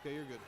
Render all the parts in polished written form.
Okay, you're good.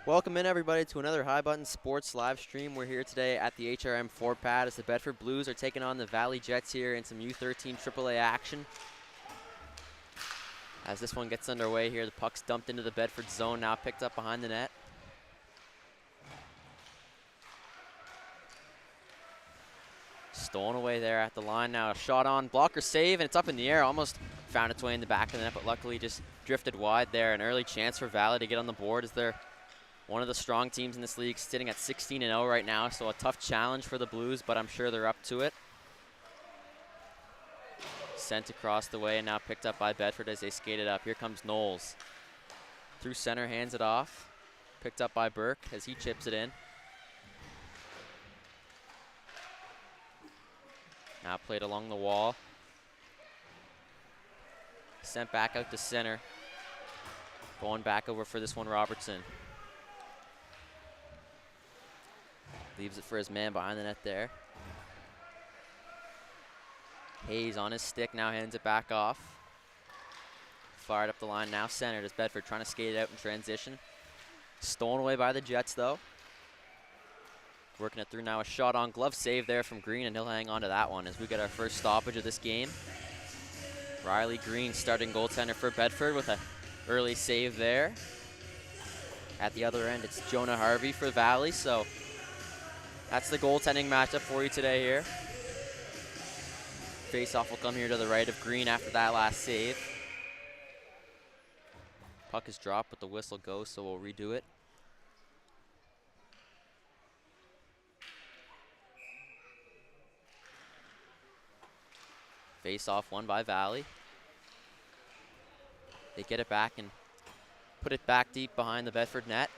Welcome in everybody to another High Button Sports live stream. We're here today at the HRM 4 pad as the Bedford Blues are taking on the Valley Jets here in some U13AAA action. As this one gets underway here, the puck's dumped into the Bedford zone, now picked up behind the net. Stolen away there at the line now. A shot on, blocker save, and it's up in the air. Almost found its way in the back of the net, but luckily just drifted wide there. An early chance for Valley to get on the board as they're one of the strong teams in this league, sitting at 16-0 right now, so a tough challenge for the Blues, but I'm sure they're up to it. Sent across the way and now picked up by Bedford as they skate it up. Here comes Knowles. Through center, hands it off. Picked up by Burke as he chips it in. Now played along the wall. Sent back out to center. Going back over for this one, Robertson. Leaves it for his man behind the net there. Hayes on his stick, now hands it back off. Fired up the line, now centered as Bedford trying to skate it out in transition. Stolen away by the Jets though. Working it through now, a shot on, glove save there from Green, and he'll hang on to that one as we get our first stoppage of this game. Riley Green, starting goaltender for Bedford, with an early save there. At the other end, it's Jonah Harvey for Valley, so that's the goaltending matchup for you today here. Face-off will come here to the right of Green after that last save. Puck is dropped, but the whistle goes, so we'll redo it. Face-off won by Valley. They get it back and put it back deep behind the Bedford net.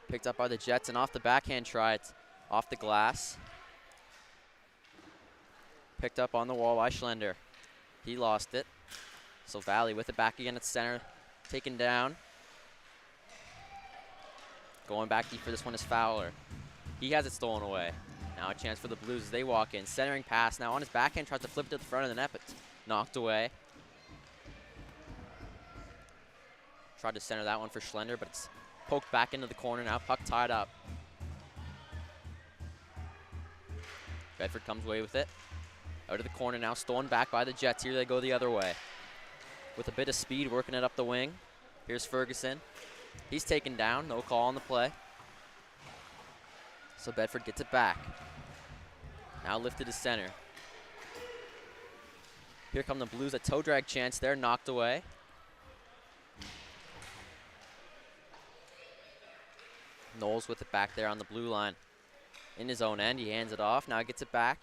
Picked up by the Jets, and off the backhand try, it's off the glass. Picked up on the wall by Schlender. He lost it. So Valley with it back again at center, taken down. Going back deep for this one is Fowler. He has it stolen away. Now a chance for the Blues as they walk in. Centering pass now on his backhand, tries to flip it to the front of the net, but knocked away. Tried to center that one for Schlender, but it's poked back into the corner now, puck tied up. Bedford comes away with it. Out of the corner now, stolen back by the Jets. Here they go the other way. With a bit of speed, working it up the wing. Here's Ferguson. He's taken down, no call on the play. So Bedford gets it back. Now lifted to center. Here come the Blues, a toe drag chance there, knocked away. Knowles with it back there on the blue line. In his own end, he hands it off, now gets it back.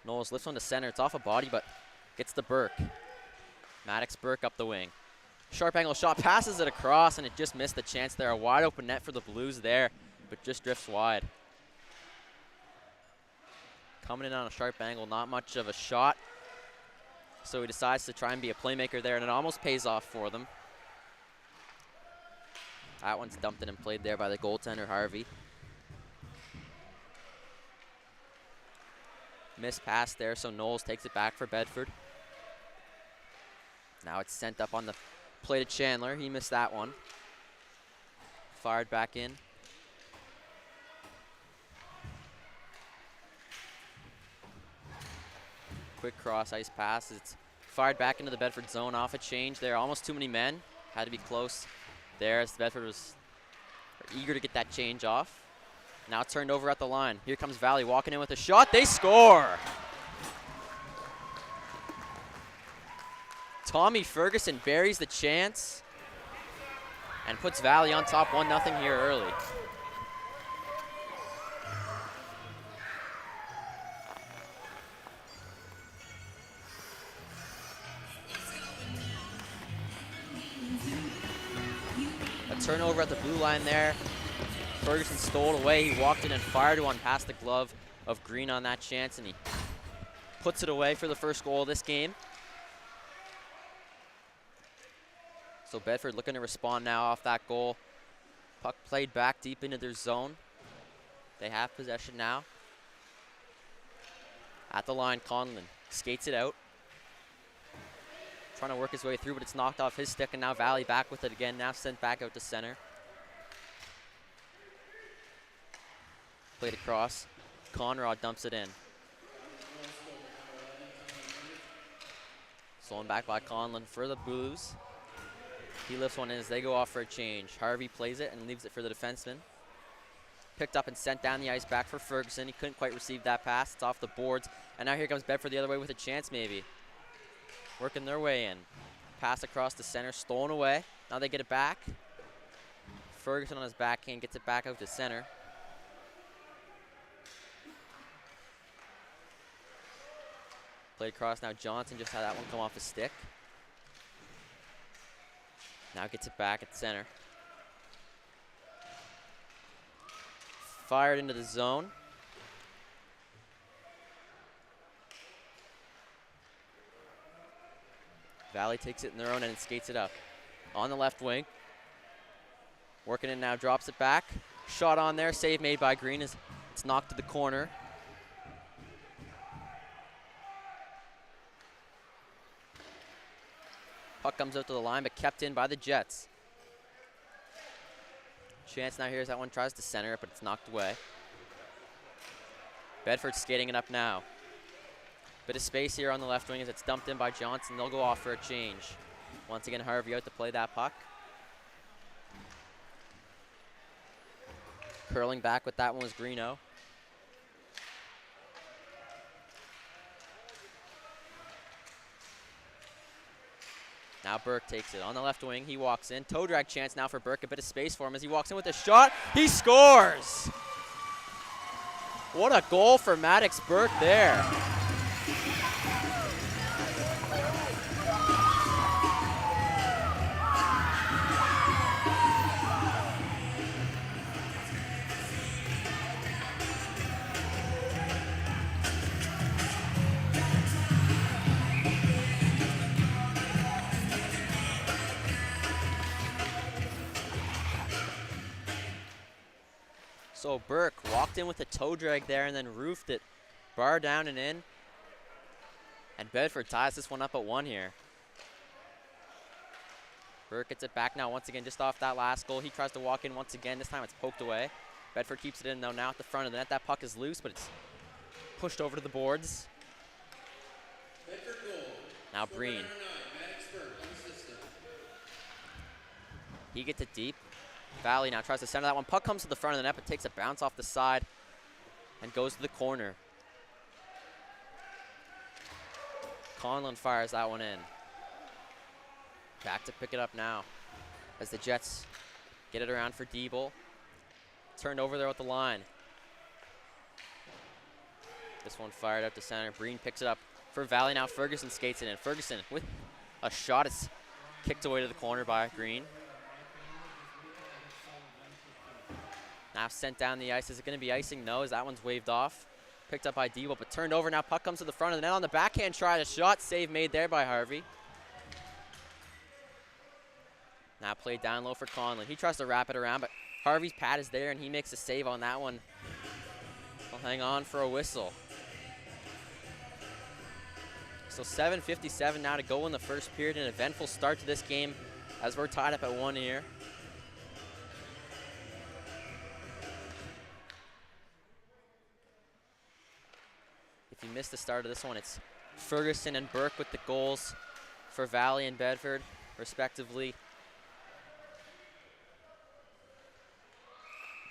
Knowles lifts one to center, it's off a body, but gets the Burke. Maddox Burke up the wing. Sharp angle shot, passes it across, and it just missed the chance there. A wide open net for the Blues there, but just drifts wide. Coming in on a sharp angle, not much of a shot. So he decides to try and be a playmaker there, and it almost pays off for them. That one's dumped in and played there by the goaltender, Harvey. Missed pass there, so Knowles takes it back for Bedford. Now it's sent up on the play to Chandler. He missed that one. Fired back in. Quick cross ice pass. It's fired back into the Bedford zone off a change there. Almost too many men. Had to be close there as Bedford was eager to get that change off. Now turned over at the line. Here comes Valley walking in with a shot. They score! Tommy Ferguson buries the chance and puts Valley on top 1-0 here early. A turnover at the blue line there. Ferguson stole it away. He walked in and fired one past the glove of Green on that chance, and he puts it away for the first goal of this game. So Bedford looking to respond now off that goal. Puck played back deep into their zone. They have possession now. At the line, Conlon skates it out. trying to work his way through, but it's knocked off his stick, and now Valley back with it again, now sent back out to center. Played across. Conrad dumps it in. Stolen back by Conlon for the Blues. He lifts one in as they go off for a change. Harvey plays it and leaves it for the defenseman. Picked up and sent down the ice back for Ferguson. He couldn't quite receive that pass. It's off the boards. And now here comes Bedford the other way with a chance maybe. Working their way in. Pass across the center, stolen away. Now they get it back. Ferguson on his backhand gets it back out to center. Played across now. Johnson just had that one come off his stick. Now gets it back at center. Fired into the zone. Valley takes it in their own end and skates it up. On the left wing. Working it now, drops it back. Shot on there, save made by Green as it's knocked to the corner. Puck comes out to the line, but kept in by the Jets. Chance now here's that one, tries to center it, but it's knocked away. Bedford skating it up now. Bit of space here on the left wing as it's dumped in by Johnson. They'll go off for a change. Once again, Harvey out to play that puck. Curling back with that one was Greeno. Now Burke takes it on the left wing. He walks in. Toe drag chance now for Burke. A bit of space for him as he walks in with a shot. He scores! What a goal for Maddox Burke there. So Burke walked in with a toe drag there and then roofed it. Bar down and in. And Bedford ties this one up at 1 here. Burke gets it back now once again just off that last goal. He tries to walk in once again. This time it's poked away. Bedford keeps it in though now at the front of the net. That puck is loose, but it's pushed over to the boards. Bedford goal. Now Breen. He gets it deep. Valley now tries to center that one. Puck comes to the front of the net, but takes a bounce off the side and goes to the corner. Conlon fires that one in. Back to pick it up now as the Jets get it around for Diebel. Turned over there with the line. This one fired out to center. Breen picks it up for Valley now. Ferguson skates it in. Ferguson with a shot. It's kicked away to the corner by Green. Now sent down the ice. Is it going to be icing? No, as that one's waved off. Picked up by Diebel, but turned over. Now puck comes to the front of the net on the backhand. Tried a shot. Save made there by Harvey. Now played down low for Conlon. He tries to wrap it around, but Harvey's pad is there, and he makes a save on that one. He'll hang on for a whistle. So 7:57 now to go in the first period. An eventful start to this game as we're tied up at 1 here. If you missed the start of this one, it's Ferguson and Burke with the goals for Valley and Bedford, respectively.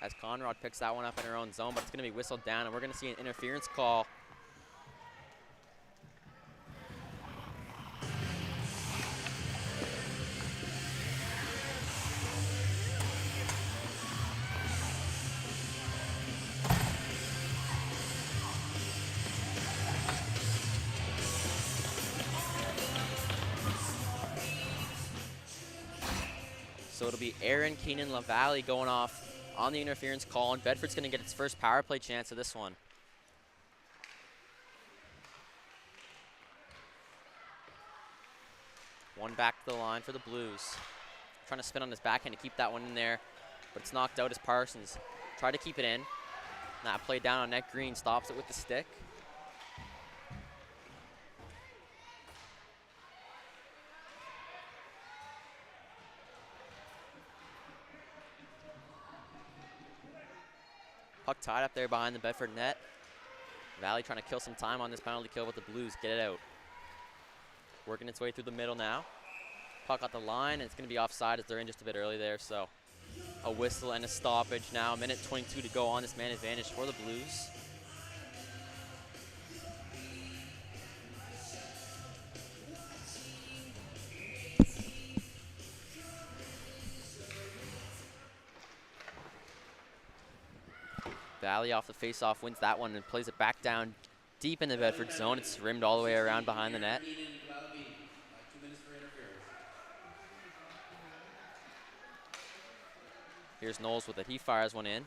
As Conrad picks that one up in her own zone, but it's going to be whistled down, and we're going to see an interference call. So it'll be Aaron Keenan LaValle going off on the interference call, and Bedford's going to get its first power play chance of this one. One back to the line for the Blues. Trying to spin on his backhand to keep that one in there, but it's knocked out as Parsons tried to keep it in. Now played down on net. Green stops it with the stick. Puck tied up there behind the Bedford net. Valley trying to kill some time on this penalty kill with the Blues. Get it out. Working its way through the middle now. Puck at the line, and it's going to be offside as they're in just a bit early there, so a whistle and a stoppage now. A minute 22 to go on this man advantage for the Blues. Valley off the face-off wins that one and plays it back down deep in the Bedford zone. It's rimmed all the way around behind the net. Here's Knowles with it. He fires one in.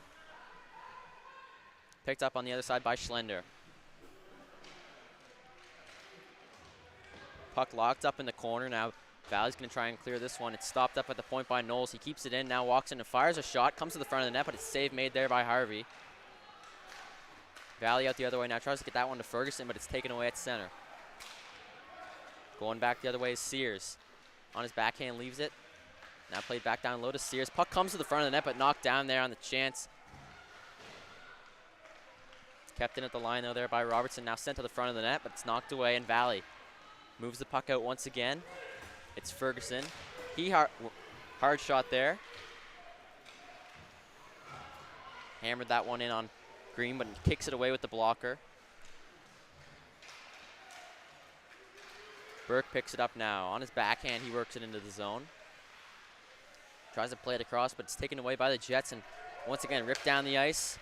Picked up on the other side by Schlender. Puck locked up in the corner. Now Valley's going to try and clear this one. It's stopped up at the point by Knowles. He keeps it in, now walks in and fires a shot. Comes to the front of the net, but it's save made there by Harvey. Valley out the other way now. Tries to get that one to Ferguson, but it's taken away at center. Going back the other way is Sears. On his backhand, leaves it. Now played back down low to Sears. Puck comes to the front of the net, but knocked down there on the chance. Kept in at the line, though, there by Robertson. Now sent to the front of the net, but it's knocked away, and Valley moves the puck out once again. It's Ferguson. He hard shot there. Hammered that one in on Green, but kicks it away with the blocker. Burke picks it up now. On his backhand, he works it into the zone. Tries to play it across, but it's taken away by the Jets, and once again, ripped down the ice.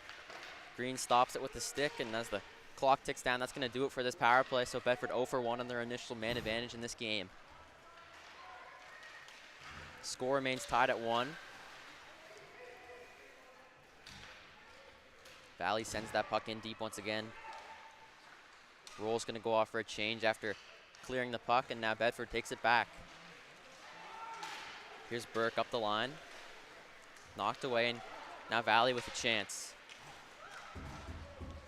Green stops it with the stick, and as the clock ticks down, that's going to do it for this power play. So Bedford 0 for 1 on their initial man advantage in this game. Score remains tied at 1. Valley sends that puck in deep once again. Roll's going to go off for a change after clearing the puck, and now Bedford takes it back. Here's Burke up the line. Knocked away, and now Valley with a chance.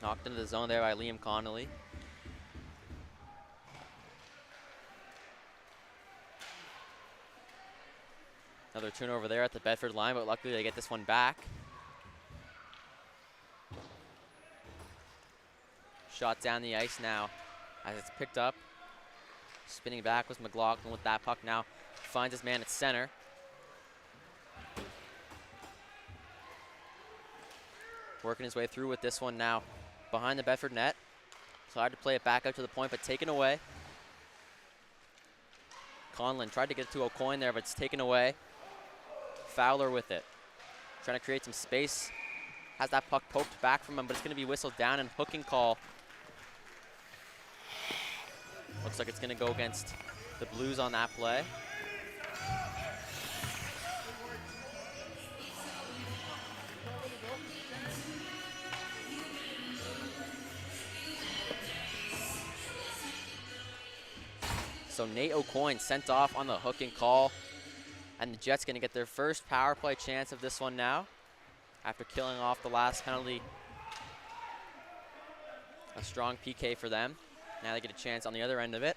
Knocked into the zone there by Liam Connolly. Another turnover there at the Bedford line, but luckily they get this one back. Shot down the ice now as it's picked up. Spinning back was McLaughlin with that puck now. Finds his man at center. Working his way through with this one now behind the Bedford net. Tried to play it back out to the point, but taken away. Conlon tried to get it to O'Coin there, but it's taken away. Fowler with it. Trying to create some space. Has that puck poked back from him, but it's going to be whistled down and hooking call. Looks like it's going to go against the Blues on that play. So Nate O'Coin sent off on the hook and call. And the Jets going to get their first power play chance of this one now. After killing off the last penalty. A strong PK for them. Now they get a chance on the other end of it.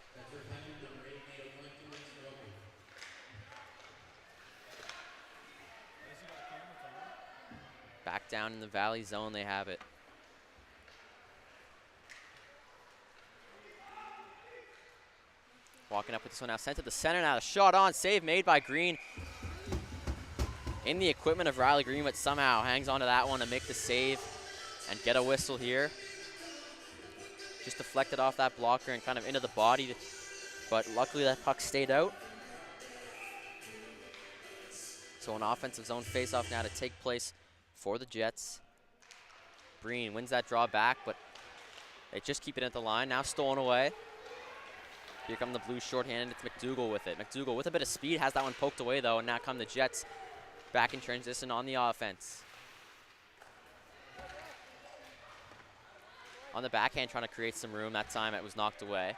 Back down in the Valley zone, they have it. Walking up with this one now, sent to the center now. The shot on, save made by Green. In the equipment of Riley Green, but somehow hangs on to that one to make the save and get a whistle here. Just deflected off that blocker and kind of into the body, but luckily that puck stayed out. So an offensive zone faceoff now to take place for the Jets. Breen wins that draw back, but they just keep it at the line. Now stolen away. Here come the Blues shorthanded. It's McDougall with it. McDougall with a bit of speed has that one poked away though, and now come the Jets back in transition on the offense. On the backhand, trying to create some room. That time it was knocked away.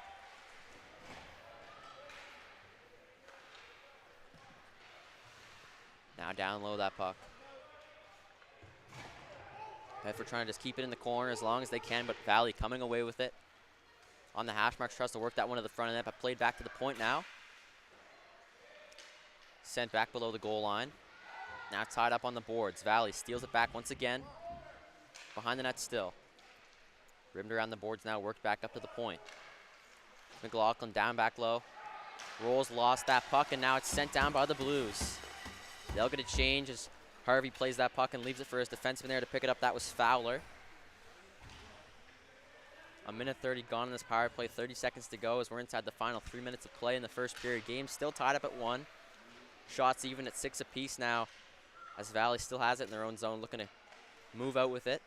Now down low that puck. Bedford trying to just keep it in the corner as long as they can, but Valley coming away with it. On the hash marks, tries to work that one to the front of the net, but played back to the point now. Sent back below the goal line. Now tied up on the boards. Valley steals it back once again. behind the net still. Rimmed around the boards now, worked back up to the point. McLaughlin down back low. Rolls, lost that puck, and now it's sent down by the Blues. They'll get a change as Harvey plays that puck and leaves it for his defenseman there to pick it up. That was Fowler. A minute 30 gone in this power play, 30 seconds to go as we're inside the final 3 minutes of play in the first period. Game still tied up at 1. Shots even at 6 apiece now as Valley still has it in their own zone, looking to move out with it.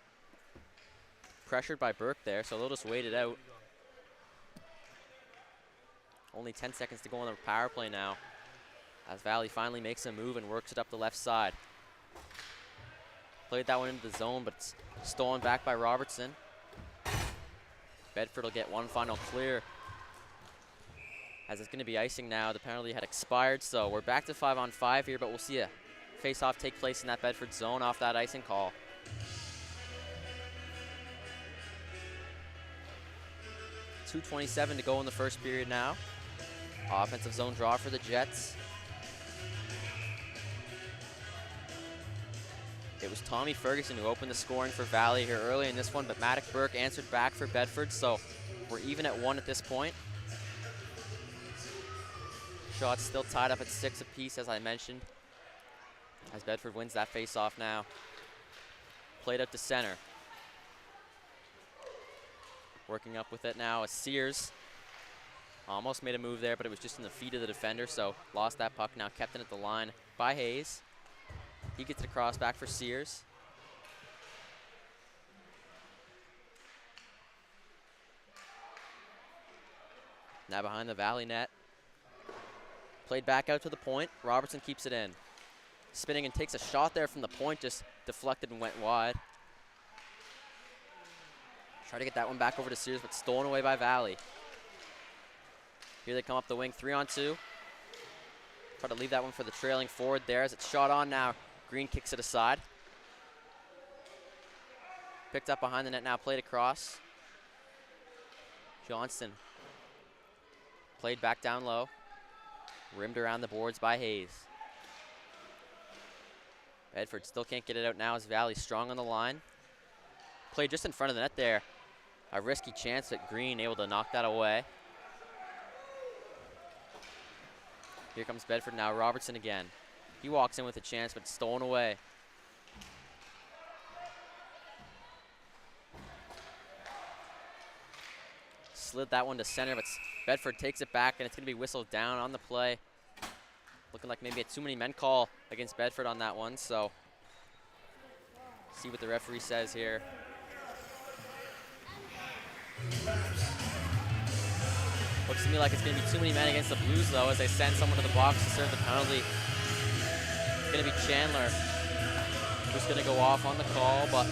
Pressured by Burke there, so they'll just wait it out. Only 10 seconds to go on the power play now as Valley finally makes a move and works it up the left side. Played that one into the zone, but it's stolen back by Robertson. Bedford will get one final clear as it's going to be icing now. The penalty had expired, so we're back to 5-on-5 here, but we'll see a face-off take place in that Bedford zone off that icing call. .227 to go in the first period now. Offensive zone draw for the Jets. It was Tommy Ferguson who opened the scoring for Valley here early in this one, but Maddox Burke answered back for Bedford, so we're even at 1 at this point. Shots still tied up at 6 apiece, as I mentioned, as Bedford wins that face-off now. Played up to center. Working up with it now is Sears. Almost made a move there, but it was just in the feet of the defender, so lost that puck. Now kept it at the line by Hayes. He gets it across back for Sears. Now behind the Valley net. Played back out to the point. Robertson keeps it in. Spinning and takes a shot there from the point, just deflected and went wide. Try to get that one back over to Sears, but stolen away by Valley. Here they come up the wing, 3-on-2. Try to leave that one for the trailing forward there as it's shot on now. Green kicks it aside. Picked up behind the net now, played across. Johnston played back down low. Rimmed around the boards by Hayes. Bedford still can't get it out now as Valley strong on the line. Played just in front of the net there. A risky chance, but Green able to knock that away. Here comes Bedford now, Robertson again. He walks in with a chance, but stolen away. Slid that one to center, but Bedford takes it back, and it's going to be whistled down on the play. Looking like maybe a too many men call against Bedford on that one, so see what the referee says here. Looks to me like it's going to be too many men against the Blues, though, as they send someone to the box to serve the penalty. It's going to be Chandler who's going to go off on the call, but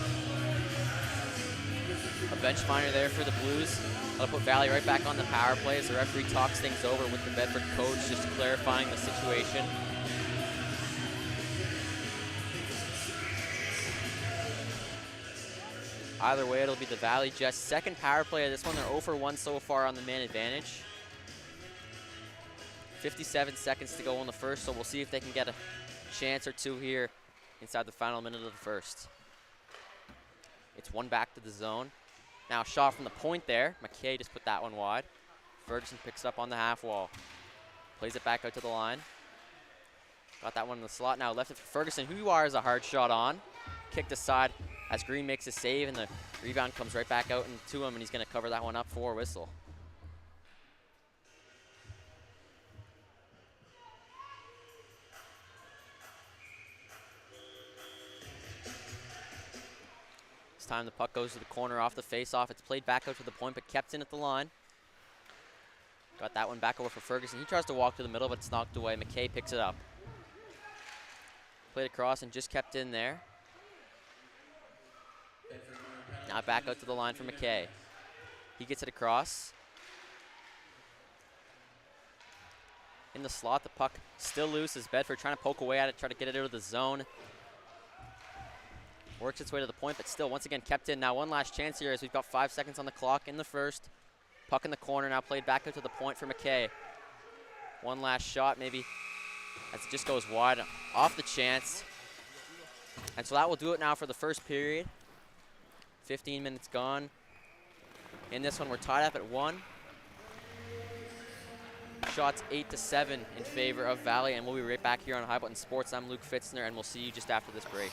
a bench finder there for the Blues. That'll put Valley right back on the power play as the referee talks things over with the Bedford coach, just clarifying the situation. Either way, it'll be the Valley Jets' second power play of this one. They're 0 for 1 so far on the man advantage. 57 seconds to go in the first, so we'll see if they can get a chance or two here inside the final minute of the first. It's one back to the zone. Now a shot from the point there. McKay just put that one wide. Ferguson picks it up on the half wall. Plays it back out to the line. Got that one in the slot now. Left it for Ferguson, who is a hard shot on. Kicked aside as Green makes a save, and the rebound comes right back out into him, and he's going to cover that one up for a whistle. This time the puck goes to the corner off the face-off. It's played back out to the point, but kept in at the line. Got that one back over for Ferguson. He tries to walk to the middle, but it's knocked away. McKay picks it up. Played across and just kept in there. Now back out to the line for McKay. He gets it across. In the slot, the puck still loose as Bedford trying to poke away at it, try to get it out of the zone. Works its way to the point, but still, once again, kept in. Now one last chance here as we've got 5 seconds on the clock in the first. Puck in the corner, now played back out to the point for McKay. One last shot, maybe, as it just goes wide off the chance. And so that will do it now for the first period. 15 minutes gone. In this one, we're tied up at 1. Shots 8-7 in favor of Valley, and we'll be right back here on High Button Sports. I'm Luke Fitzner, and we'll see you just after this break.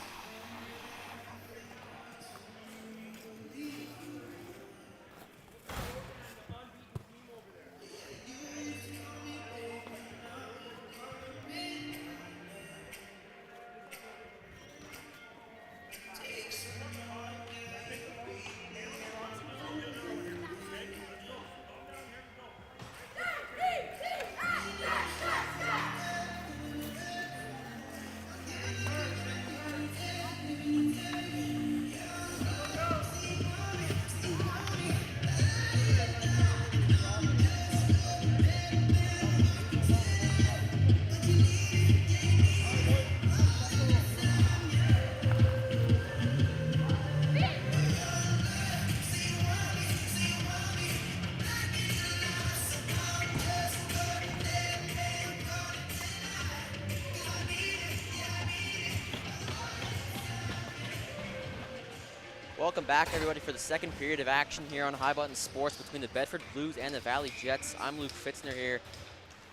Welcome back, everybody, for the second period of action here on High Button Sports between the Bedford Blues and the Valley Jets. I'm Luke Fitzner here,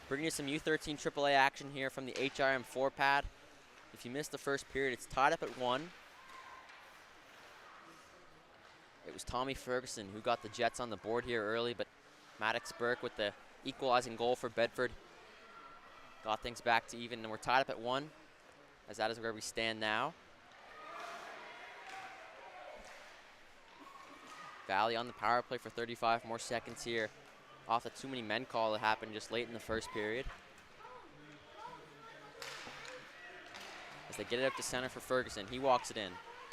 bringing you some U13 AAA action here from the HRM 4-pad. If you missed the first period, it's tied up at 1. It was Tommy Ferguson who got the Jets on the board here early, but Maddox Burke with the equalizing goal for Bedford got things back to even, and we're tied up at 1, as that is where we stand now. Valley on the power play for 35 more seconds here off the too many men call that happened just late in the first period. As they get it up to center for Ferguson, he walks it in.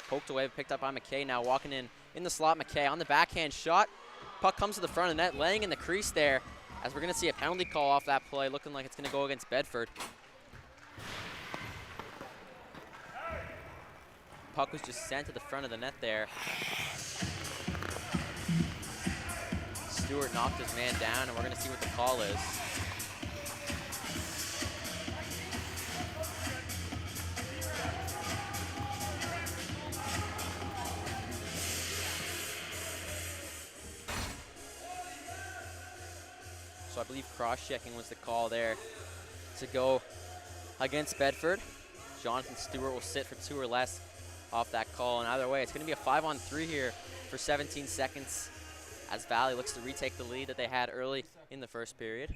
Poked away, picked up by McKay, now walking in the slot. McKay on the backhand shot. Puck comes to the front of the net, laying in the crease there, as we're gonna see a penalty call off that play, looking like it's gonna go against Bedford. Puck was just sent to the front of the net there. Stewart knocked his man down, and we're going to see what the call is. So I believe cross-checking was the call there to go against Bedford. Jonathan Stewart will sit for 2 or less off that call, and either way, it's going to be a 5-on-3 here for 17 seconds. As Valley looks to retake the lead that they had early in the first period.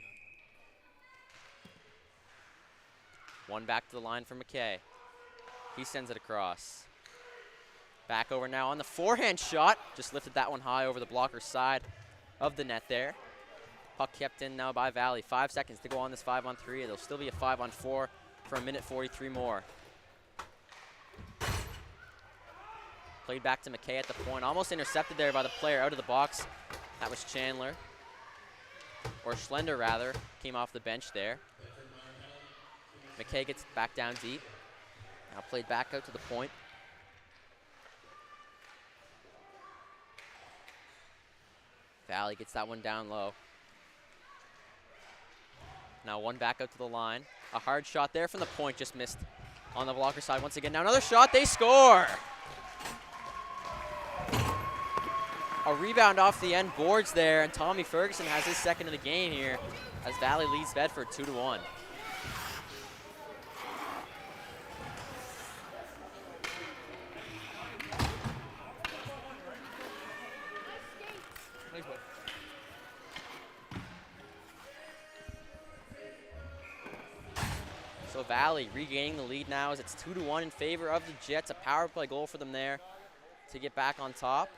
One back to the line for McKay. He sends it across. Back over now on the forehand shot. Just lifted that one high over the blocker's side of the net there. Puck kept in now by Valley. 5 seconds to go on this 5-on-3. It'll still be a 5-on-4 for a minute 43 more. Played back to McKay at the point. Almost intercepted there by the player out of the box. That was Chandler. Or Schlender, rather. Came off the bench there. McKay gets back down deep. Now played back out to the point. Valley gets that one down low. Now one back out to the line. A hard shot there from the point, just missed on the blocker side once again. Now another shot, they score! A rebound off the end boards there, and Tommy Ferguson has his second of the game here as Valley leads Bedford 2-1. So Valley regaining the lead now as it's 2-1 in favor of the Jets. A power play goal for them there to get back on top.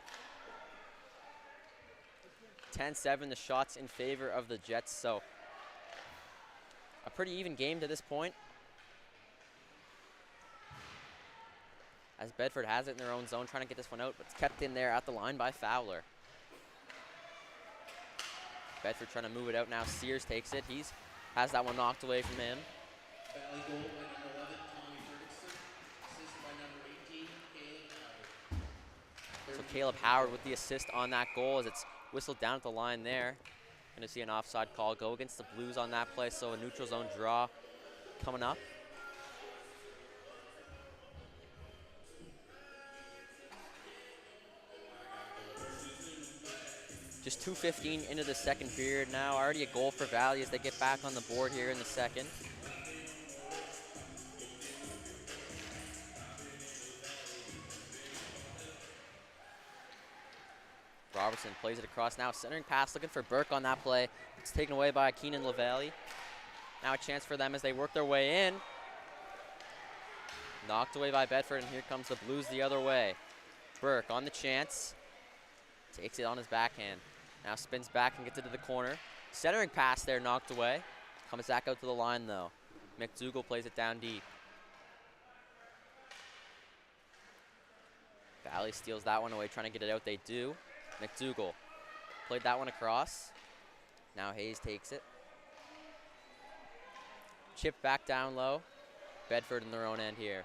10-7, the shots in favor of the Jets, so a pretty even game to this point. As Bedford has it in their own zone, trying to get this one out, but it's kept in there at the line by Fowler. Bedford trying to move it out now. Sears takes it. Has that one knocked away from him. Valley goal by number 11, Tommy Ferguson. Assist by number 18, Caleb Howard. So Caleb Howard with the assist on that goal as it's whistled down at the line there. Going to see an offside call go against the Blues on that play, so a neutral zone draw coming up. Just 2:15 into the second period now. Already a goal for Valley as they get back on the board here in the second. Robertson plays it across now. Centering pass looking for Burke on that play. It's taken away by Keenan LaValle. Now a chance for them as they work their way in. Knocked away by Bedford, and here comes the Blues the other way. Burke on the chance. Takes it on his backhand. Now spins back and gets it to the corner. Centering pass there, knocked away. Comes back out to the line though. McDougal plays it down deep. Valley steals that one away, trying to get it out. They do. McDougal played that one across. Now Hayes takes it. Chip back down low. Bedford in their own end here.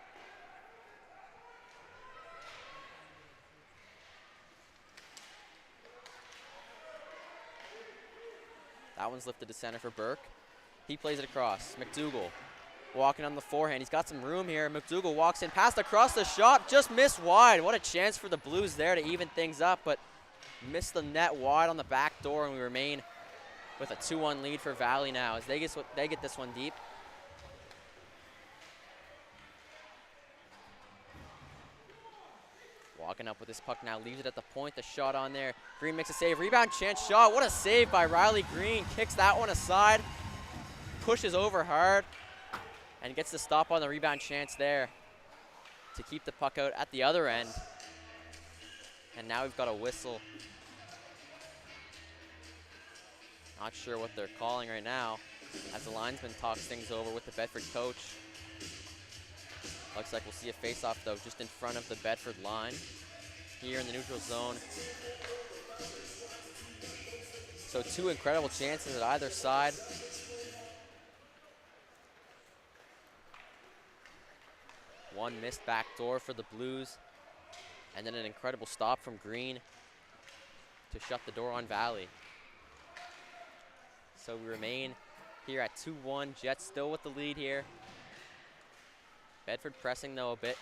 That one's lifted to center for Burke. He plays it across. McDougal walking on the forehand. He's got some room here. McDougal walks in, passed across the shot, just missed wide. What a chance for the Blues there to even things up, but missed the net wide on the back door, and we remain with a 2-1 lead for Valley now as they get this one deep. Walking up with this puck now, leaves it at the point, the shot on there. Green makes a save, rebound chance shot. What a save by Riley Green. Kicks that one aside, pushes over hard, and gets the stop on the rebound chance there to keep the puck out at the other end. And now we've got a whistle. Not sure what they're calling right now as the linesman talks things over with the Bedford coach. Looks like we'll see a face-off though, just in front of the Bedford line here in the neutral zone. So two incredible chances at either side. One missed backdoor for the Blues, and then an incredible stop from Green to shut the door on Valley. So we remain here at 2-1. Jets still with the lead here. Bedford pressing though a bit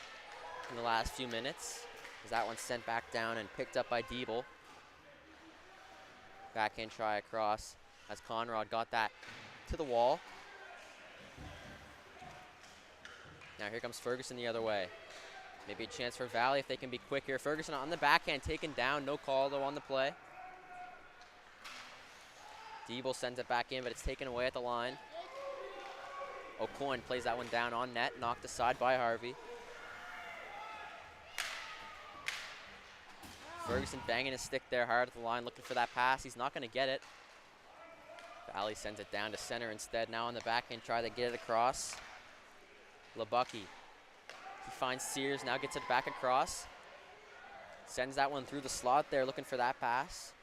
in the last few minutes as that one's sent back down and picked up by Diebel. Backhand try across as Conrad got that to the wall. Now here comes Ferguson the other way. Maybe a chance for Valley if they can be quick here. Ferguson on the backhand, taken down, no call though on the play. Diebel sends it back in, but it's taken away at the line. O'Coin plays that one down on net, knocked aside by Harvey. Ferguson banging his stick there hard at the line, looking for that pass. He's not going to get it. Valley sends it down to center instead. Now on the backhand, try to get it across. Labucky. He finds Sears, now gets it back across. Sends that one through the slot there, looking for that pass.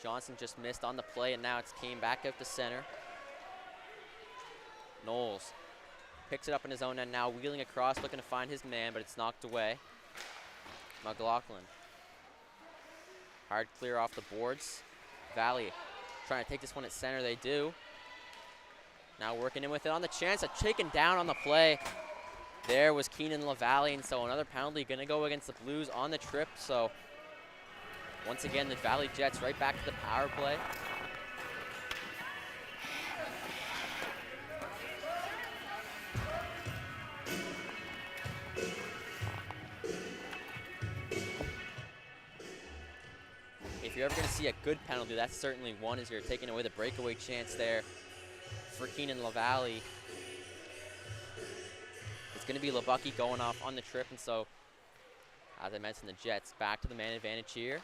Johnson just missed on the play, and now it's came back out to center. Knowles picks it up in his own end now, wheeling across, looking to find his man, but it's knocked away. McLaughlin. Hard clear off the boards. Valley trying to take this one at center, they do. Now working in with it on the chance, taken down on the play. There was Keenan LaValle, and so another penalty gonna go against the Blues on the trip. So once again, the Valley Jets right back to the power play. If you're ever gonna see a good penalty, that's certainly one, as you're taking away the breakaway chance there for Keenan LaValle. It's going to be Labucky going off on the trip, and so, as I mentioned, the Jets back to the man advantage here.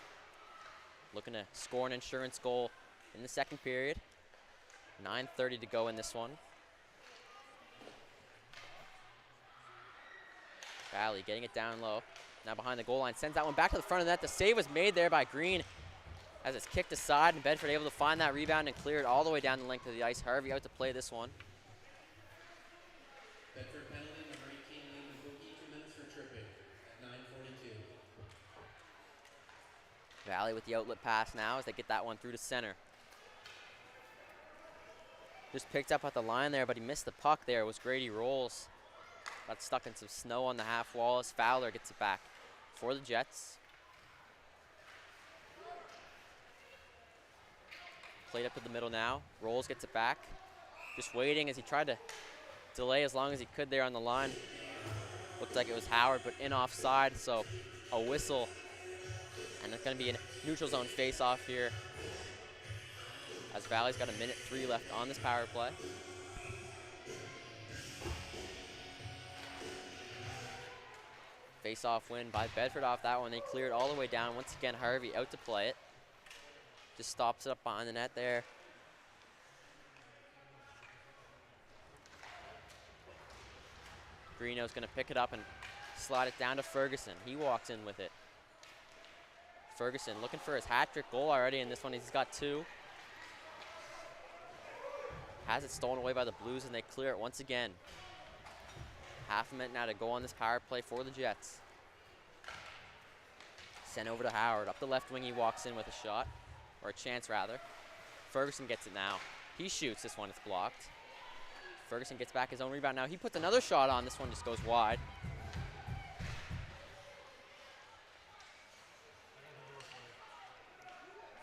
Looking to score an insurance goal in the second period. 9:30 to go in this one. Valley getting it down low. Now behind the goal line, sends that one back to the front of the net. The save was made there by Green as it's kicked aside, and Bedford able to find that rebound and clear it all the way down the length of the ice. Harvey out to play this one. Bedford penalty, number 18, Lehman Boogie, 2 minutes for tripping at 9:42. Valley with the outlet pass now as they get that one through to center. Just picked up at the line there, but he missed the puck there. It was Grady Rolls. Got stuck in some snow on the half wall as Fowler gets it back for the Jets. Played up to the middle now. Rolls, gets it back. Just waiting as he tried to delay as long as he could there on the line. Looked like it was Howard, but in offside, so a whistle. And it's going to be a neutral zone face-off here, as Valley's got 1:03 left on this power play. Face-off win by Bedford off that one. They cleared all the way down. Once again, Harvey out to play it. Just stops it up behind the net there. Greeno's going to pick it up and slide it down to Ferguson. He walks in with it. Ferguson looking for his hat-trick goal already in this one. He's got 2. Has it stolen away by the Blues, and they clear it once again. Half a minute now to go on this power play for the Jets. Sent over to Howard. Up the left wing, he walks in with a shot, or a chance rather. Ferguson gets it now. He shoots. This one is blocked. Ferguson gets back his own rebound now. He puts another shot on. This one just goes wide.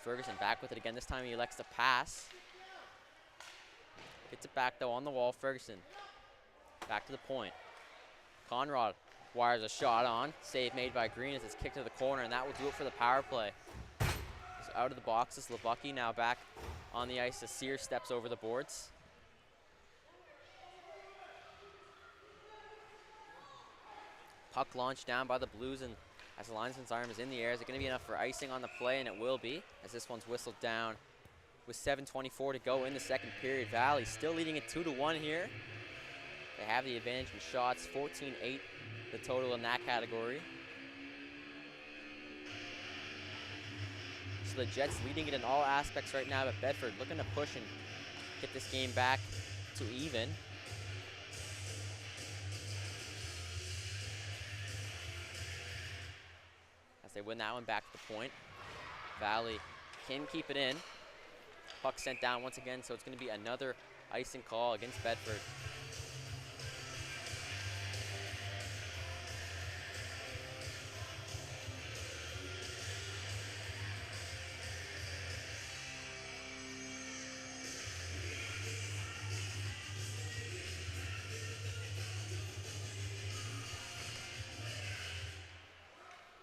Ferguson back with it again. This time he elects to pass. Gets it back though on the wall. Ferguson back to the point. Conrad wires a shot on. Save made by Green as it's kicked to the corner, and that will do it for the power play. So out of the box is Lebucky, now back on the ice as Sears steps over the boards. Puck launched down by the Blues, and as the linesman's arm is in the air, is it going to be enough for icing on the play? And it will be, as this one's whistled down with 7:24 to go in the second period. Valley still leading it 2-1 here. They have the advantage in shots, 14-8 the total in that category. So the Jets leading it in all aspects right now, but Bedford looking to push and get this game back to even. As they win that one back to the point. Valley can keep it in. Puck sent down once again, so it's going to be another icing call against Bedford.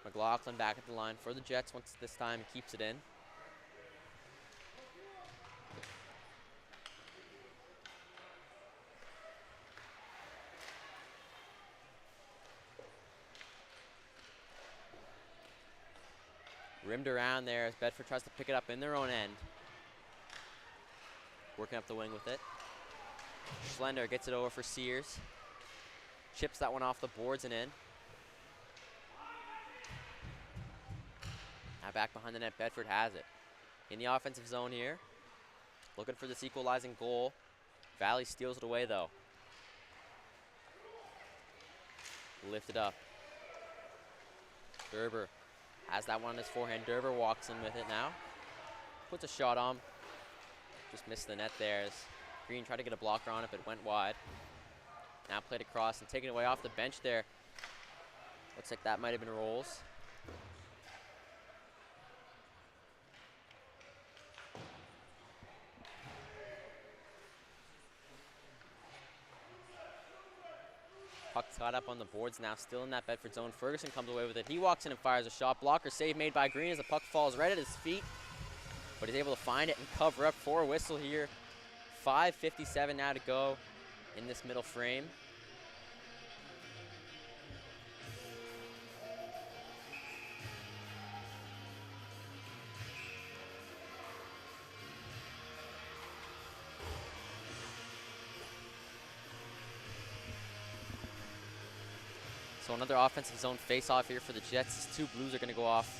McLaughlin back at the line for the Jets once this time keeps it in. Rimmed around there as Bedford tries to pick it up in their own end. Working up the wing with it. Schlender gets it over for Sears. Chips that one off the boards and in. Now back behind the net, Bedford has it. In the offensive zone here. Looking for this equalizing goal. Valley steals it away though. Lifted up. Derber has that one on his forehand. Derber walks in with it now. Puts a shot on. Just missed the net there as Green tried to get a blocker on it, but went wide. Now played across and taken away off the bench there. Looks like that might have been Rolls. Puck's caught up on the boards now, still in that Bedford zone. Ferguson comes away with it. He walks in and fires a shot. Blocker save made by Green as the puck falls right at his feet. But he's able to find it and cover up for a whistle here. 5:57 now to go in this middle frame. So another offensive zone face-off here for the Jets. These two Blues are going to go off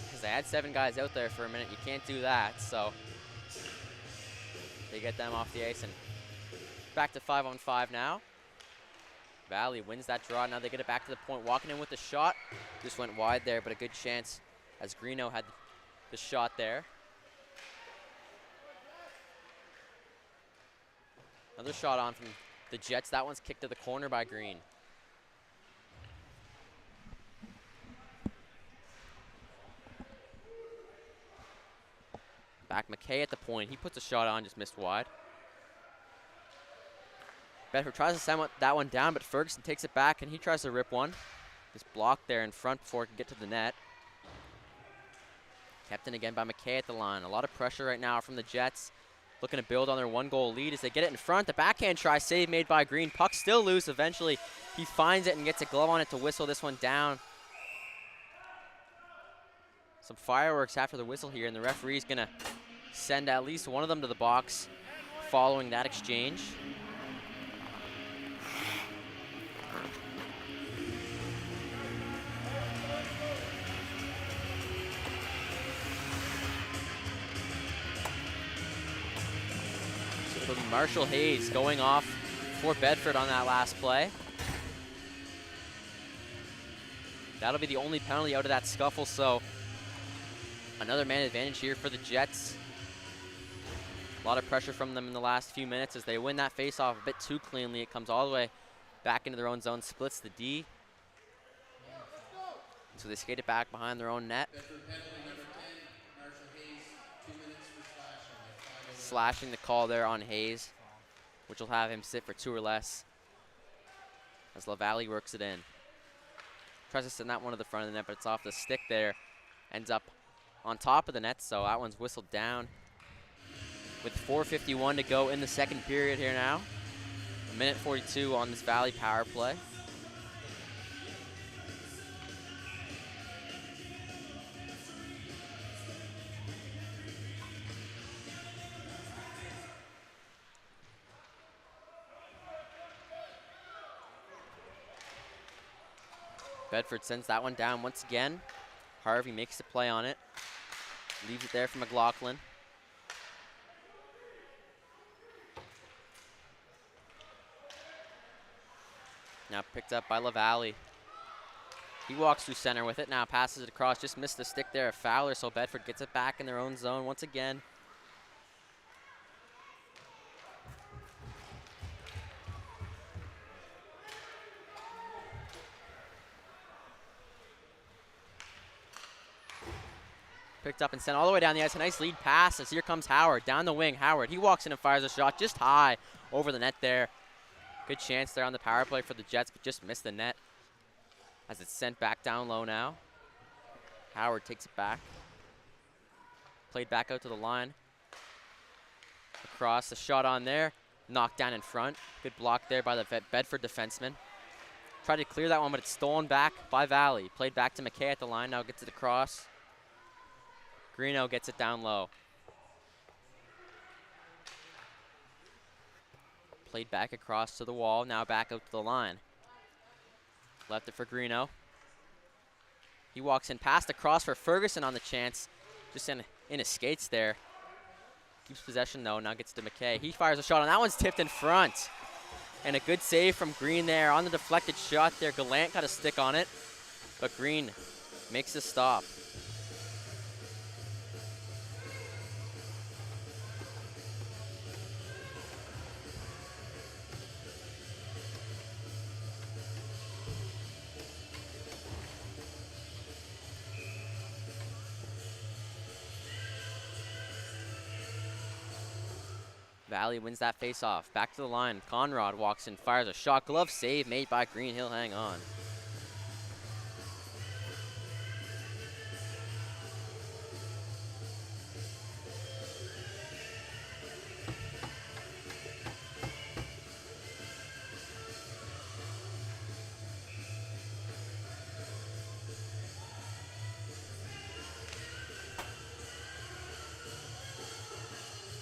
because they had 7 guys out there for a minute. You can't do that, so they get them off the ice and back to 5-on-5 now. Valley wins that draw. Now they get it back to the point. Walking in with the shot. Just went wide there, but a good chance as Greeno had the shot there. Another shot on from the Jets. That one's kicked to the corner by Green. Back McKay at the point. He puts a shot on, just missed wide. Bedford tries to send that one down, but Ferguson takes it back, and he tries to rip one. Just blocked there in front before it can get to the net. Kept in again by McKay at the line. A lot of pressure right now from the Jets. Looking to build on their one-goal lead as they get it in front. The backhand try, save made by Green. Puck still loose. Eventually, he finds it and gets a glove on it to whistle this one down. Some fireworks after the whistle here, and the referee's going to send at least one of them to the box following that exchange. So Marshall Hayes going off for Bedford on that last play. That'll be the only penalty out of that scuffle, so another man advantage here for the Jets. A lot of pressure from them in the last few minutes as they win that face-off a bit too cleanly. It comes all the way back into their own zone, splits the D. So they skate it back behind their own net. Bedford penalty number 10, Marshall Hayes, 2 minutes for slashing. Slashing the call there on Hayes, which will have him sit for 2 or less as LaValle works it in. Tries to send that one to the front of the net, but it's off the stick there. Ends up on top of the net, so that one's whistled down. With 4:51 to go in the second period here now. 1:42 on this Valley power play. Bedford sends that one down once again. Harvey makes the play on it. Leaves it there for McLaughlin. Now picked up by LaValle. He walks through center with it, now passes it across. Just missed the stick there of Fowler, so Bedford gets it back in their own zone once again. Picked up and sent all the way down the ice. A nice lead pass as here comes Howard. Down the wing, Howard. He walks in and fires a shot just high over the net there. Good chance there on the power play for the Jets, but just missed the net as it's sent back down low now. Howard takes it back. Played back out to the line. Across, the shot on there. Knocked down in front. Good block there by the Bedford defenseman. Tried to clear that one, but it's stolen back by Valley. Played back to McKay at the line, now gets it across. Greeno gets it down low. Played back across to the wall, now back out to the line. Left it for Greeno. He walks in, passed across for Ferguson on the chance. Just in his skates there. Keeps possession though, now gets to McKay. He fires a shot, and that one's tipped in front. And a good save from Green there on the deflected shot there. Gallant got a stick on it, but Green makes the stop. Valley wins that face-off. Back to the line. Conrad walks in, fires a shot. Glove save made by Green. He'll hang on.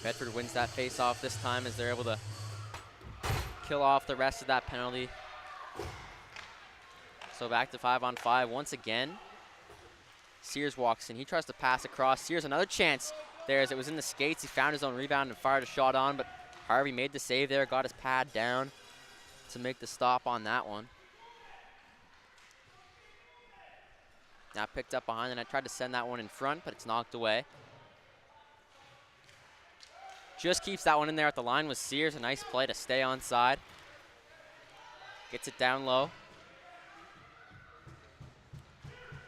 Bedford wins that face-off this time as they're able to kill off the rest of that penalty. So back to 5-on-5 once again. Sears walks in. He tries to pass across. Sears, another chance there as it was in the skates. He found his own rebound and fired a shot on, but Harvey made the save there, got his pad down to make the stop on that one. Now picked up behind, and I tried to send that one in front, but it's knocked away. Just keeps that one in there at the line with Sears. A nice play to stay onside. Gets it down low.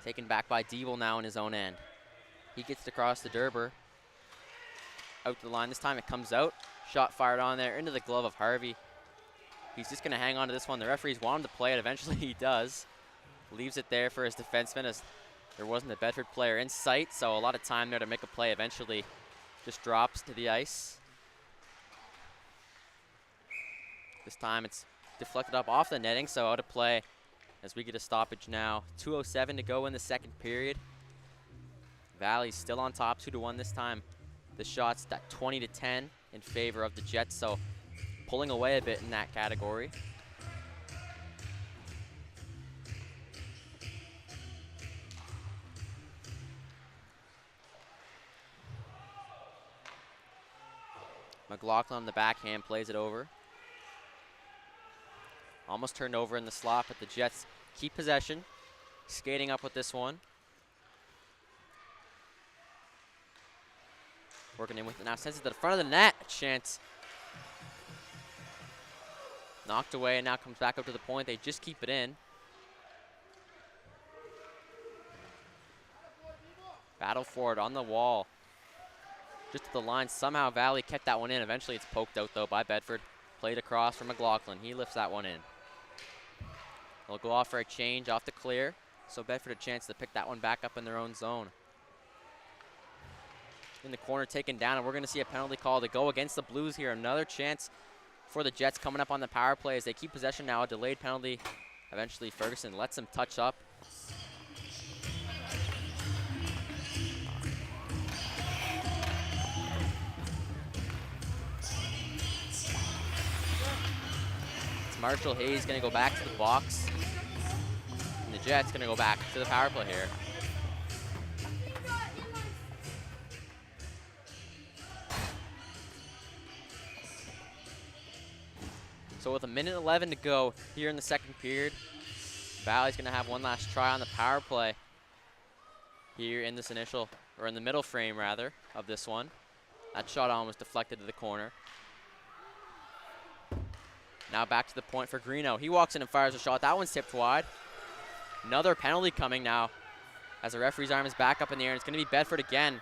Taken back by Diebel now in his own end. He gets it across to Derber. out to the line. This time it comes out. Shot fired on there into the glove of Harvey. He's just going to hang on to this one. The referees want him to play it. Eventually he does. Leaves it there for his defenseman as there wasn't a Bedford player in sight, so a lot of time there to make a play. Eventually just drops to the ice. This time it's deflected up off the netting, so out of play as we get a stoppage now. 2:07 to go in the second period. Valley's still on top, 2-1 this time. The shot's at 20-10 in favor of the Jets, so pulling away a bit in that category. McLaughlin on the backhand plays it over. Almost turned over in the slot, but the Jets keep possession. Skating up with this one. Working in with it now, sends it to the front of the net. A chance. Knocked away and now comes back up to the point. They just keep it in. Battle for it on the wall. Just to the line. Somehow Valley kept that one in. Eventually it's poked out though by Bedford. Played across from McLaughlin. He lifts that one in. They'll go off for a change off the clear. So Bedford a chance to pick that one back up in their own zone. In the corner taken down, and we're going to see a penalty call to go against the Blues here. Another chance for the Jets coming up on the power play as they keep possession now. A delayed penalty. Eventually Ferguson lets him touch up. Marshall Hayes going to go back to the box. And the Jets going to go back to the power play here. So with 1:11 to go here in the second period, Valley's going to have one last try on the power play here in this initial, or in the middle frame rather, of this one. That shot almost deflected to the corner. Now back to the point for Greeno. He walks in and fires a shot. That one's tipped wide. Another penalty coming now as the referee's arm is back up in the air. And it's going to be Bedford again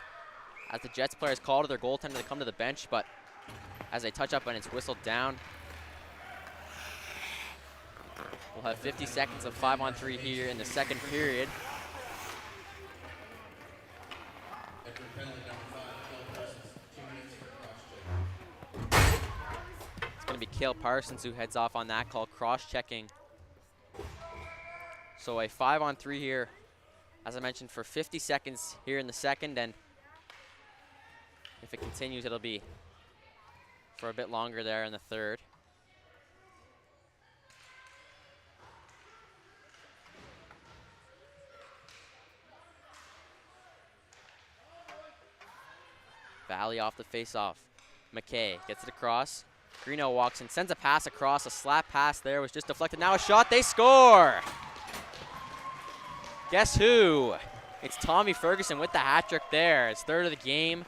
as the Jets players call to their goaltender to come to the bench, but as they touch up and it's whistled down. We'll have 50 seconds of 5-on-3 here in the second period. Going to be Cale Parsons who heads off on that call, cross-checking. So a 5-on-3 here, as I mentioned, for 50 seconds here in the second, and if it continues, it'll be for a bit longer there in the third. Valley off the face-off. McKay gets it across. Greeno walks in, sends a pass across. A slap pass there was just deflected. Now a shot, they score! Guess who? It's Tommy Ferguson with the hat trick there. It's third of the game.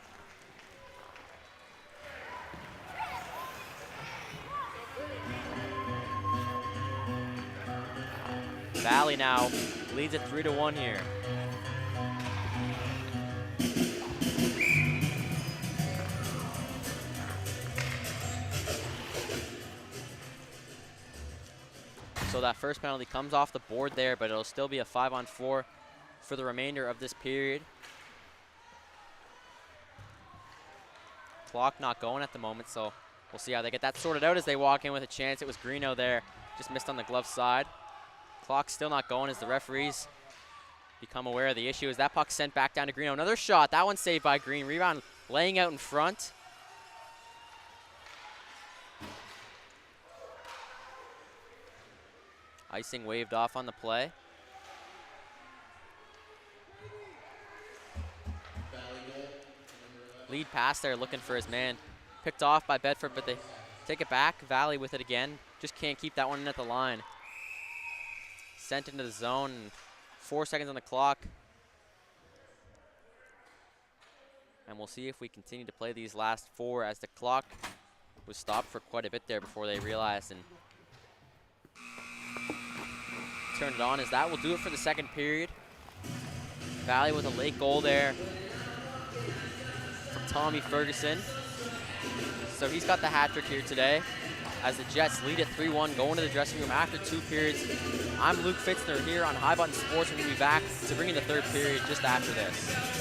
Valley now leads it 3-1 here. So that first penalty comes off the board there, but it'll still be a 5-on-4 for the remainder of this period. Clock not going at the moment, so we'll see how they get that sorted out as they walk in with a chance. It was Greeno there, just missed on the glove side. Clock still not going as the referees become aware of the issue as that puck sent back down to Greeno. Another shot, that one saved by Green. Rebound laying out in front. Icing waved off on the play. Lead pass there looking for his man. Picked off by Bedford, but they take it back. Valley with it again. Just can't keep that one in at the line. Sent into the zone. 4 seconds on the clock. And we'll see if we continue to play these last 4 as the clock was stopped for quite a bit there before they realized and turned it on, as that will do it for the second period. Valley with a late goal there from Tommy Ferguson. So he's got the hat trick here today as the Jets lead at 3-1, going to the dressing room after 2 periods. I'm Luke Fitzner here on High Button Sports. We're going to be back to bring you the 3rd period just after this.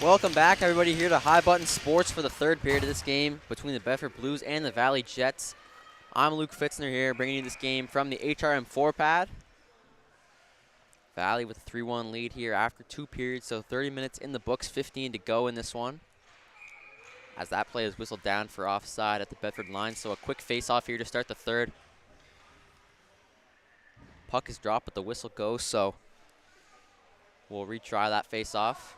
Welcome back, everybody, here to High Button Sports for the third period of this game between the Bedford Blues and the Valley Jets. I'm Luke Fitzner here, bringing you this game from the HRM4 pad. Valley with a 3-1 lead here after 2 periods, so 30 minutes in the books, 15 to go in this one. As that play is whistled down for offside at the Bedford line, so a quick face-off here to start the third. Puck is dropped, but the whistle goes, so we'll retry that face-off.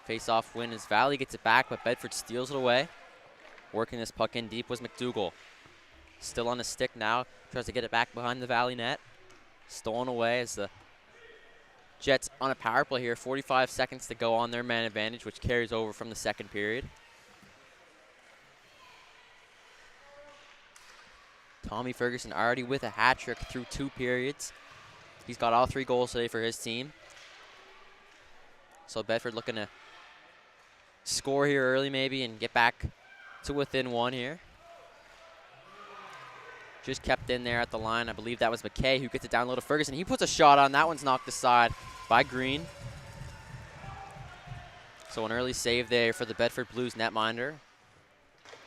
Face-off win as Valley gets it back, but Bedford steals it away. Working this puck in deep was McDougall. Still on the stick now, tries to get it back behind the Valley net. Stolen away as the Jets on a power play here. 45 seconds to go on their man advantage, which carries over from the second period. Tommy Ferguson already with a hat trick through 2 periods. He's got all 3 goals today for his team. So Bedford looking to score here early maybe and get back to within 1 here. Just kept in there at the line. I believe that was McKay who gets it down low to Ferguson. He puts a shot on. That one's knocked aside by Green. So an early save there for the Bedford Blues netminder.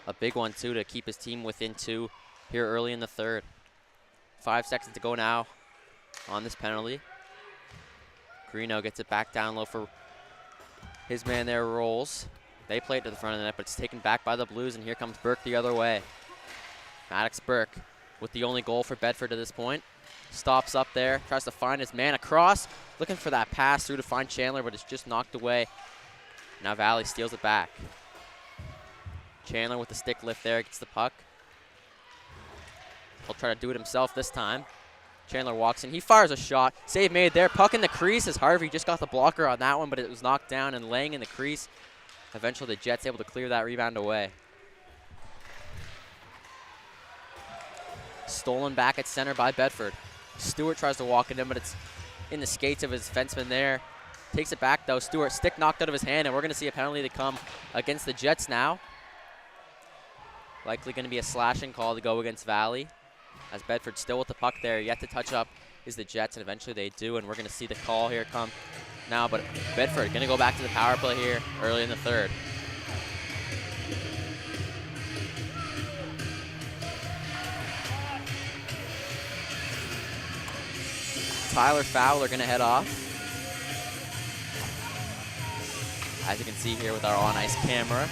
A big one, too, to keep his team within 2 here early in the third. 5 seconds to go now on this penalty. Greeno gets it back down low for his man there, Rolls. They play it to the front of the net, but it's taken back by the Blues, and here comes Burke the other way. Maddox Burke with the only goal for Bedford to this point. Stops up there, tries to find his man across, looking for that pass through to find Chandler, but it's just knocked away. Now Valley steals it back. Chandler with the stick lift there, gets the puck. He'll try to do it himself this time. Chandler walks in, he fires a shot. Save made there, puck in the crease as Harvey just got the blocker on that one, but it was knocked down and laying in the crease. Eventually the Jets able to clear that rebound away. Stolen back at center by Bedford. Stewart tries to walk it in, but it's in the skates of his defenseman there. Takes it back though, Stewart, stick knocked out of his hand, and we're gonna see a penalty to come against the Jets now. Likely gonna be a slashing call to go against Valley. As Bedford still with the puck there, yet to touch up is the Jets, and eventually they do, and we're going to see the call here come now. But Bedford going to go back to the power play here early in the third. Tyler Fowler going to head off. As you can see here with our on-ice camera.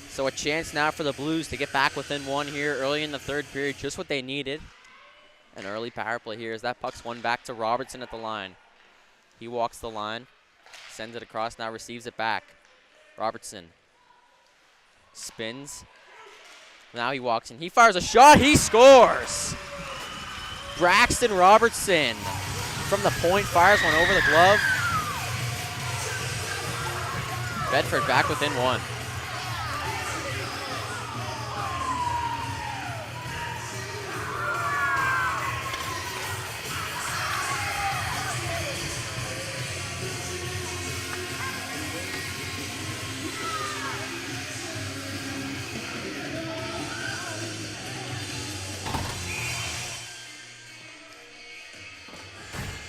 So a chance now for the Blues to get back within 1 here early in the third period, just what they needed. An early power play here as that puck's won back to Robertson at the line. He walks the line, sends it across, now receives it back. Robertson spins. Now he walks in, he fires a shot, he scores! Braxton Robertson from the point, fires one over the glove. Bedford back within 1.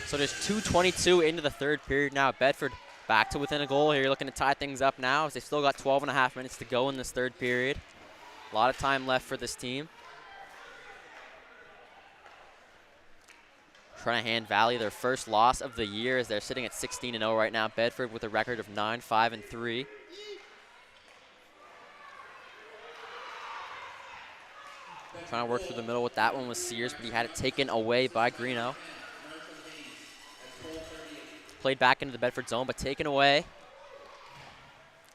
So there's 2:22 into the third period now. Bedford back to within a goal here, looking to tie things up now as they've still got 12.5 minutes to go in this third period. A lot of time left for this team. Trying to hand Valley their first loss of the year as they're sitting at 16-0 right now. Bedford with a record of 9-5-3. Trying to work through the middle with that one was Sears, but he had it taken away by Greeno. Played back into the Bedford zone, but taken away.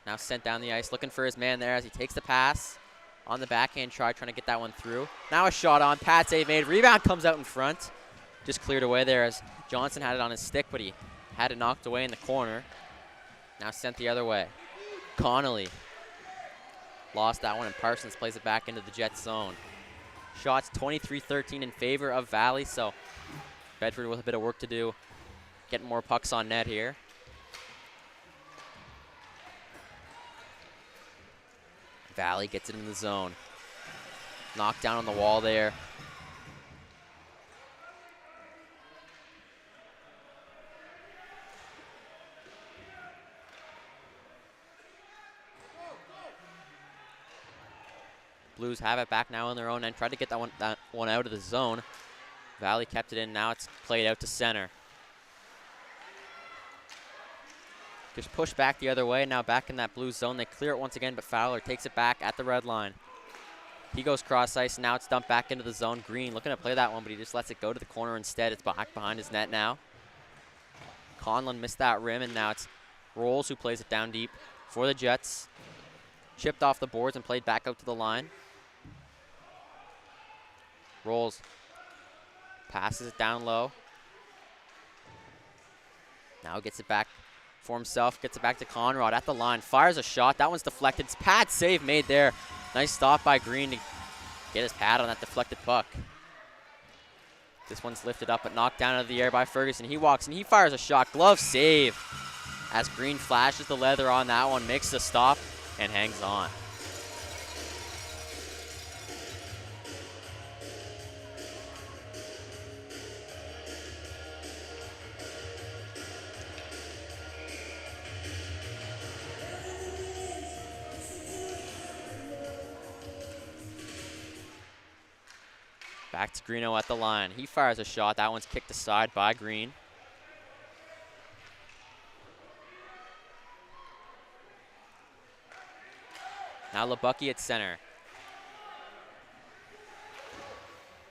Now sent down the ice, looking for his man there as he takes the pass. On the backhand try, trying to get that one through. Now a shot on, Pat save made. Rebound comes out in front. Just cleared away there as Johnson had it on his stick, but he had it knocked away in the corner. Now sent the other way. Connolly lost that one, and Parsons plays it back into the Jets zone. shots, 23-13 in favor of Valley. So Bedford with a bit of work to do, getting more pucks on net here. Valley gets it in the zone. Knocked down on the wall there. Blues have it back now on their own and tried to get that one out of the zone. Valley kept it in. Now it's played out to center. Just pushed back the other way. Now back in that Blues zone. They clear it once again, but Fowler takes it back at the red line. He goes cross ice. Now it's dumped back into the zone. Green looking to play that one, but he just lets it go to the corner instead. It's back behind his net now. Conlon missed that rim, and now it's Rolls who plays it down deep for the Jets. Chipped off the boards and played back out to the line. Rolls passes it down low. Now gets it back for himself. Gets it back to Conrad at the line. Fires a shot. That one's deflected. It's pad save made there. Nice stop by Green to get his pad on that deflected puck. This one's lifted up but knocked down out of the air by Ferguson. He walks and he fires a shot. Glove save as Green flashes the leather on that one. Makes the stop and hangs on. Back to Greeno at the line. He fires a shot. That one's kicked aside by Green. Now Lebucky at center.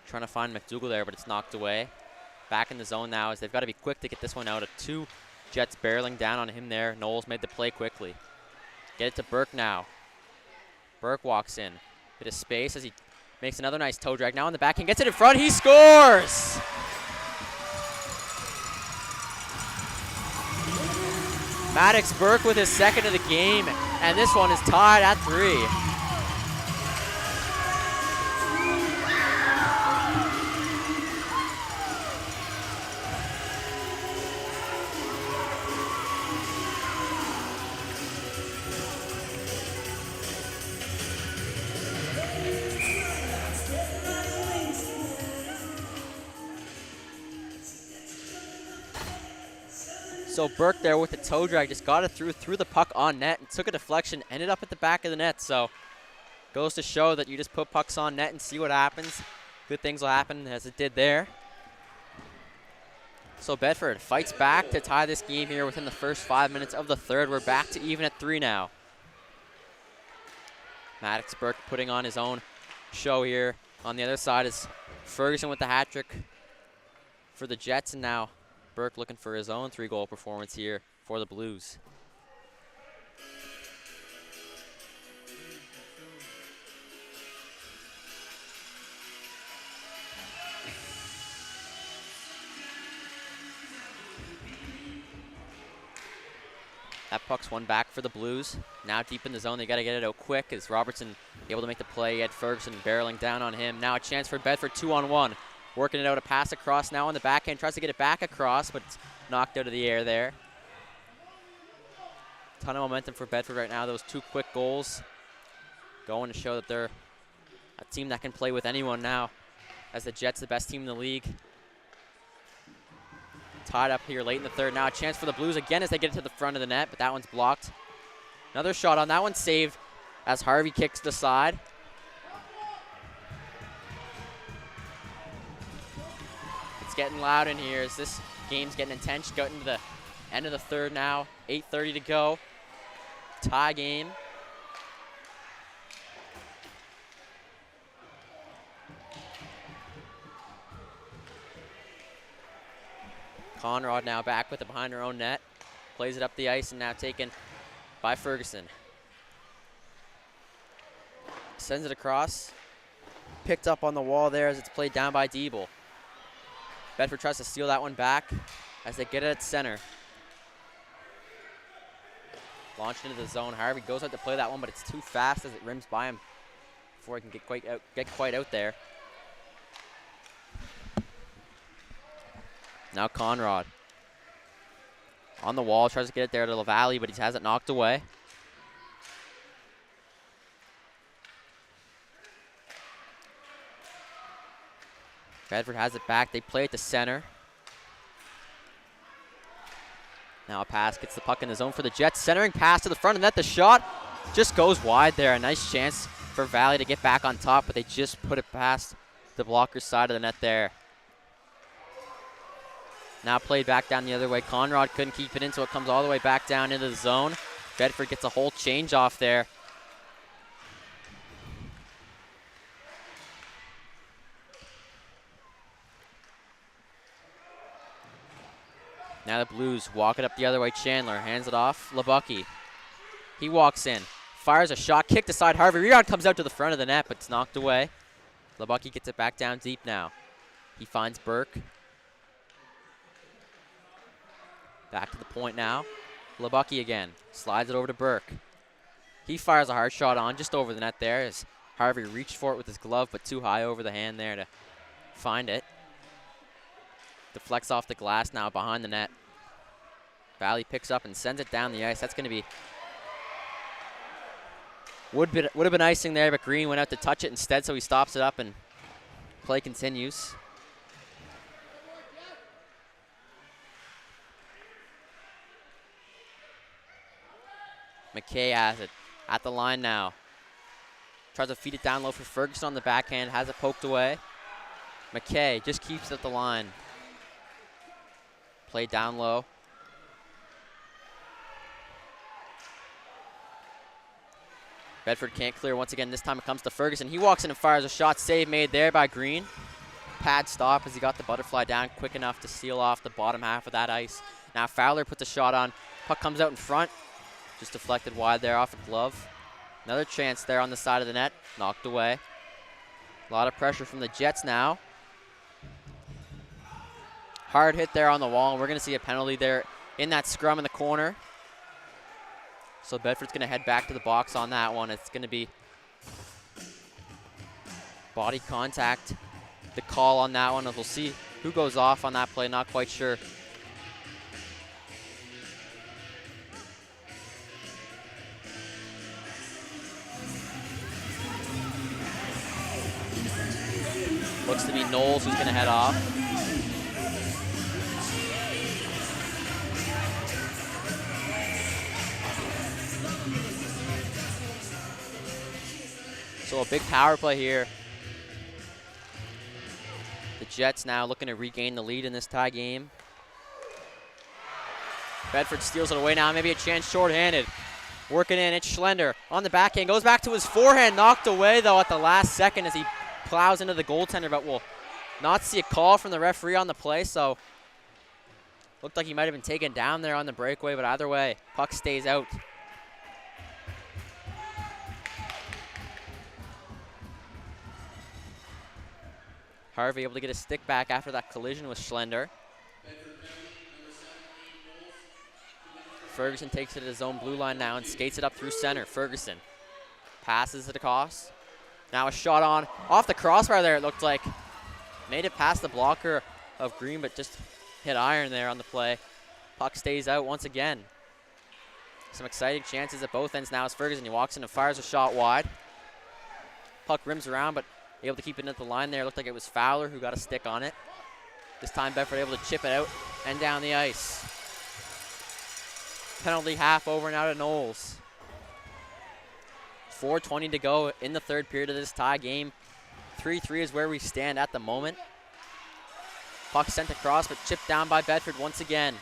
Trying to find McDougal there, but it's knocked away. Back in the zone now as they've got to be quick to get this one out. 2 Jets barreling down on him there. Knowles made the play quickly. Get it to Burke now. Burke walks in. Bit of space as he makes another nice toe drag. Now on the backhand, gets it in front. He scores! Maddox Burke with his second of the game, and this one is tied at 3. So Burke there with the toe drag just got it through the puck on net and took a deflection, ended up at the back of the net. So goes to show that you just put pucks on net and see what happens. Good things will happen as it did there. So Bedford fights back to tie this game here within the first 5 minutes of the third. We're back to even at 3 now. Maddox Burke putting on his own show here. On the other side is Ferguson with the hat trick for the Jets, and now Burke looking for his own 3-goal performance here for the Blues. That puck's one back for the Blues. Now deep in the zone, they got to get it out quick as Robertson able to make the play. He had Ferguson barreling down on him. Now a chance for Bedford 2-on-1. Working it out, a pass across now on the backhand. Tries to get it back across, but it's knocked out of the air there. Ton of momentum for Bedford right now. Those 2 quick goals going to show that they're a team that can play with anyone now, as the Jets the best team in the league. Tied up here late in the third. Now a chance for the Blues again as they get it to the front of the net, but that one's blocked. Another shot on that one, saved as Harvey kicks the side. It's getting loud in here as this game's getting intense. Getting to the end of the third now. 8:30 to go. Tie game. Conrad now back with it behind her own net. Plays it up the ice and now taken by Ferguson. Sends it across. Picked up on the wall there as it's played down by Diebel. Bedford tries to steal that one back as they get it at center. Launched into the zone. Harvey goes out to play that one, but it's too fast as it rims by him before he can get quite out there. Now Conrad. On the wall, tries to get it there to LaValle, but he has it knocked away. Bedford has it back. They play it to center. Now a pass gets the puck in the zone for the Jets. Centering pass to the front of net. The shot just goes wide there. A nice chance for Valley to get back on top, but they just put it past the blocker's side of the net there. Now played back down the other way. Conrad couldn't keep it in, so it comes all the way back down into the zone. Bedford gets a whole change off there. Now the Blues walk it up the other way. Chandler hands it off. LeBucky. He walks in. Fires a shot. Kicked aside. Harvey. Rebound comes out to the front of the net, but it's knocked away. LeBucky gets it back down deep now. He finds Burke. Back to the point now. LeBucky again. Slides it over to Burke. He fires a hard shot on just over the net there as Harvey reached for it with his glove, but too high over the hand there to find it. Deflects off the glass now behind the net. Valley picks up and sends it down the ice. That's going to be... Would have been icing there, but Green went out to touch it instead, so he stops it up and play continues. McKay has it at the line now. Tries to feed it down low for Ferguson on the backhand. Has it poked away. McKay just keeps it at the line. Play down low. Bedford can't clear once again. This time it comes to Ferguson. He walks in and fires a shot. Save made there by Green. Pad stop as he got the butterfly down quick enough to seal off the bottom half of that ice. Now Fowler puts a shot on. Puck comes out in front. Just deflected wide there off a glove. Another chance there on the side of the net. Knocked away. A lot of pressure from the Jets now. Hard hit there on the wall, and we're going to see a penalty there in that scrum in the corner. So Bedford's going to head back to the box on that one. It's going to be body contact. The call on that one. We'll see who goes off on that play. Not quite sure. Looks to be Knowles who's going to head off. So a big power play here. The Jets now looking to regain the lead in this tie game. Bedford steals it away now. Maybe a chance shorthanded. Working in. It's Schlender on the backhand. Goes back to his forehand. Knocked away, though, at the last second as he plows into the goaltender, but will not see a call from the referee on the play, so looked like he might have been taken down there on the breakaway, but either way, puck stays out. Harvey able to get a stick back after that collision with Schlender. Ferguson takes it to his own blue line now and skates it up through center. Ferguson passes it across. Now a shot on off the crossbar there, it looked like. Made it past the blocker of Green, but just hit iron there on the play. Puck stays out once again. Some exciting chances at both ends now as Ferguson. He walks in and fires a shot wide. Puck rims around, but able to keep it at the line there. Looked like it was Fowler who got a stick on it. This time Bedford able to chip it out and down the ice. Penalty half over now to Knowles. 4:20 to go in the third period of this tie game. 3-3 is where we stand at the moment. Puck sent across, but chipped down by Bedford once again.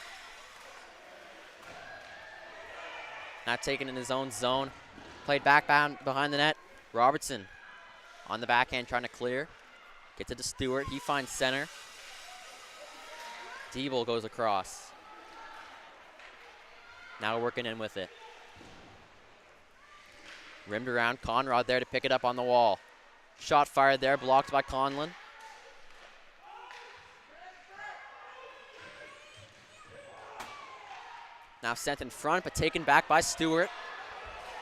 Not taken in his own zone. Played back behind the net. Robertson on the backhand trying to clear. Gets it to Stewart. He finds center. Diebel goes across. Now working in with it. Rimmed around. Conrad there to pick it up on the wall. Shot fired there, blocked by Conlon. Now sent in front, but taken back by Stewart.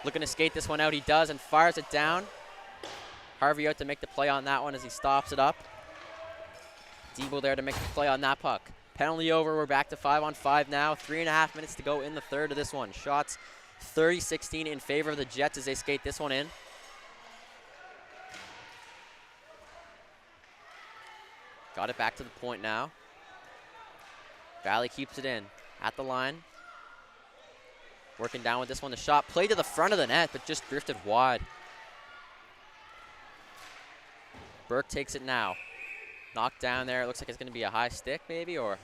Looking to skate this one out, he does, and fires it down. Harvey out to make the play on that one as he stops it up. Diebel there to make the play on that puck. Penalty over. We're back to 5-on-5 now. 3.5 minutes to go in the third of this one. Shots 30-16 in favor of the Jets as they skate this one in. Got it back to the point now. Valley keeps it in at the line. Working down with this one. The shot played to the front of the net, but just drifted wide. Burke takes it now. Knocked down there. It looks like it's going to be a high stick maybe, or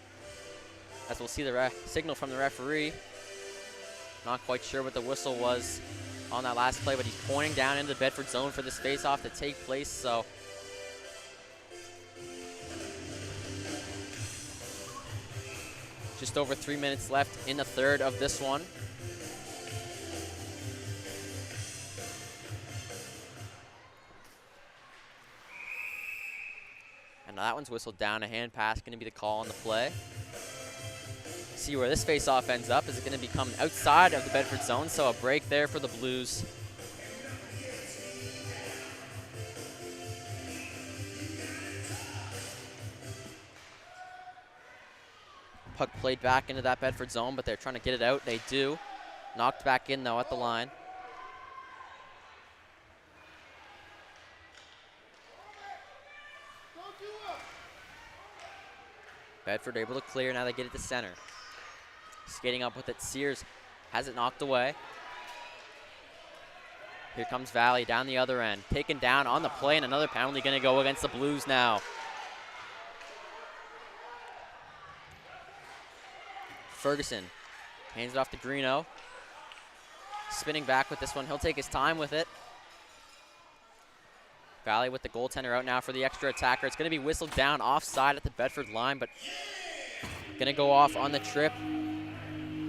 as we'll see the signal from the referee. Not quite sure what the whistle was on that last play, but he's pointing down into the Bedford zone for this face-off to take place, so just over 3 minutes left in the third of this one. And that one's whistled down. A hand pass going to be the call on the play. See where this face-off ends up. Is it going to become outside of the Bedford zone? So a break there for the Blues. Puck played back into that Bedford zone, but they're trying to get it out. They do. Knocked back in, though, at the line. Bedford able to clear. Now they get it to center. Skating up with it. Sears has it knocked away. Here comes Valley down the other end. Taken down on the play, and another penalty going to go against the Blues now. Ferguson hands it off to Greeno. Spinning back with this one. He'll take his time with it. Valley with the goaltender out now for the extra attacker. It's going to be whistled down offside at the Bedford line, but going to go off on the trip.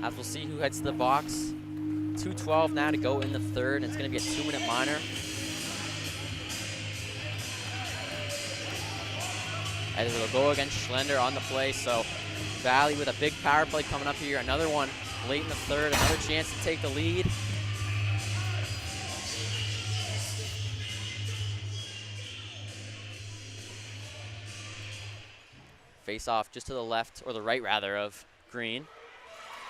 As we'll see who heads to the box. 2:12 now to go in the third, and it's going to be a 2-minute minor. And it'll go against Schlender on the play, so Valley with a big power play coming up here. Another one late in the third, another chance to take the lead. Face off just to the left, or the right rather, of Green.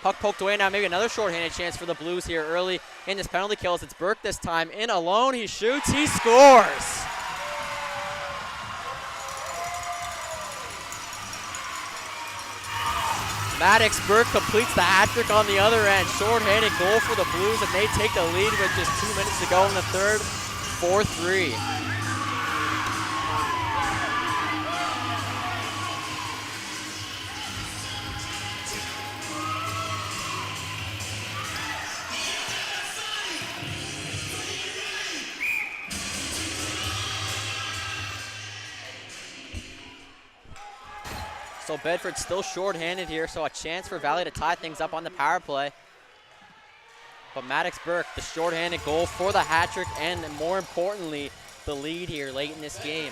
Puck poked away now, maybe another shorthanded chance for the Blues here early in this penalty kill. It's Burke this time, in alone, he shoots, he scores! Maddox Burke completes the hat trick on the other end. Shorthanded goal for the Blues, and they take the lead with just 2 minutes to go in the third, 4-3. So Bedford still shorthanded here, so a chance for Valley to tie things up on the power play. But Maddox Burke, the shorthanded goal for the hat trick, and more importantly, the lead here late in this game.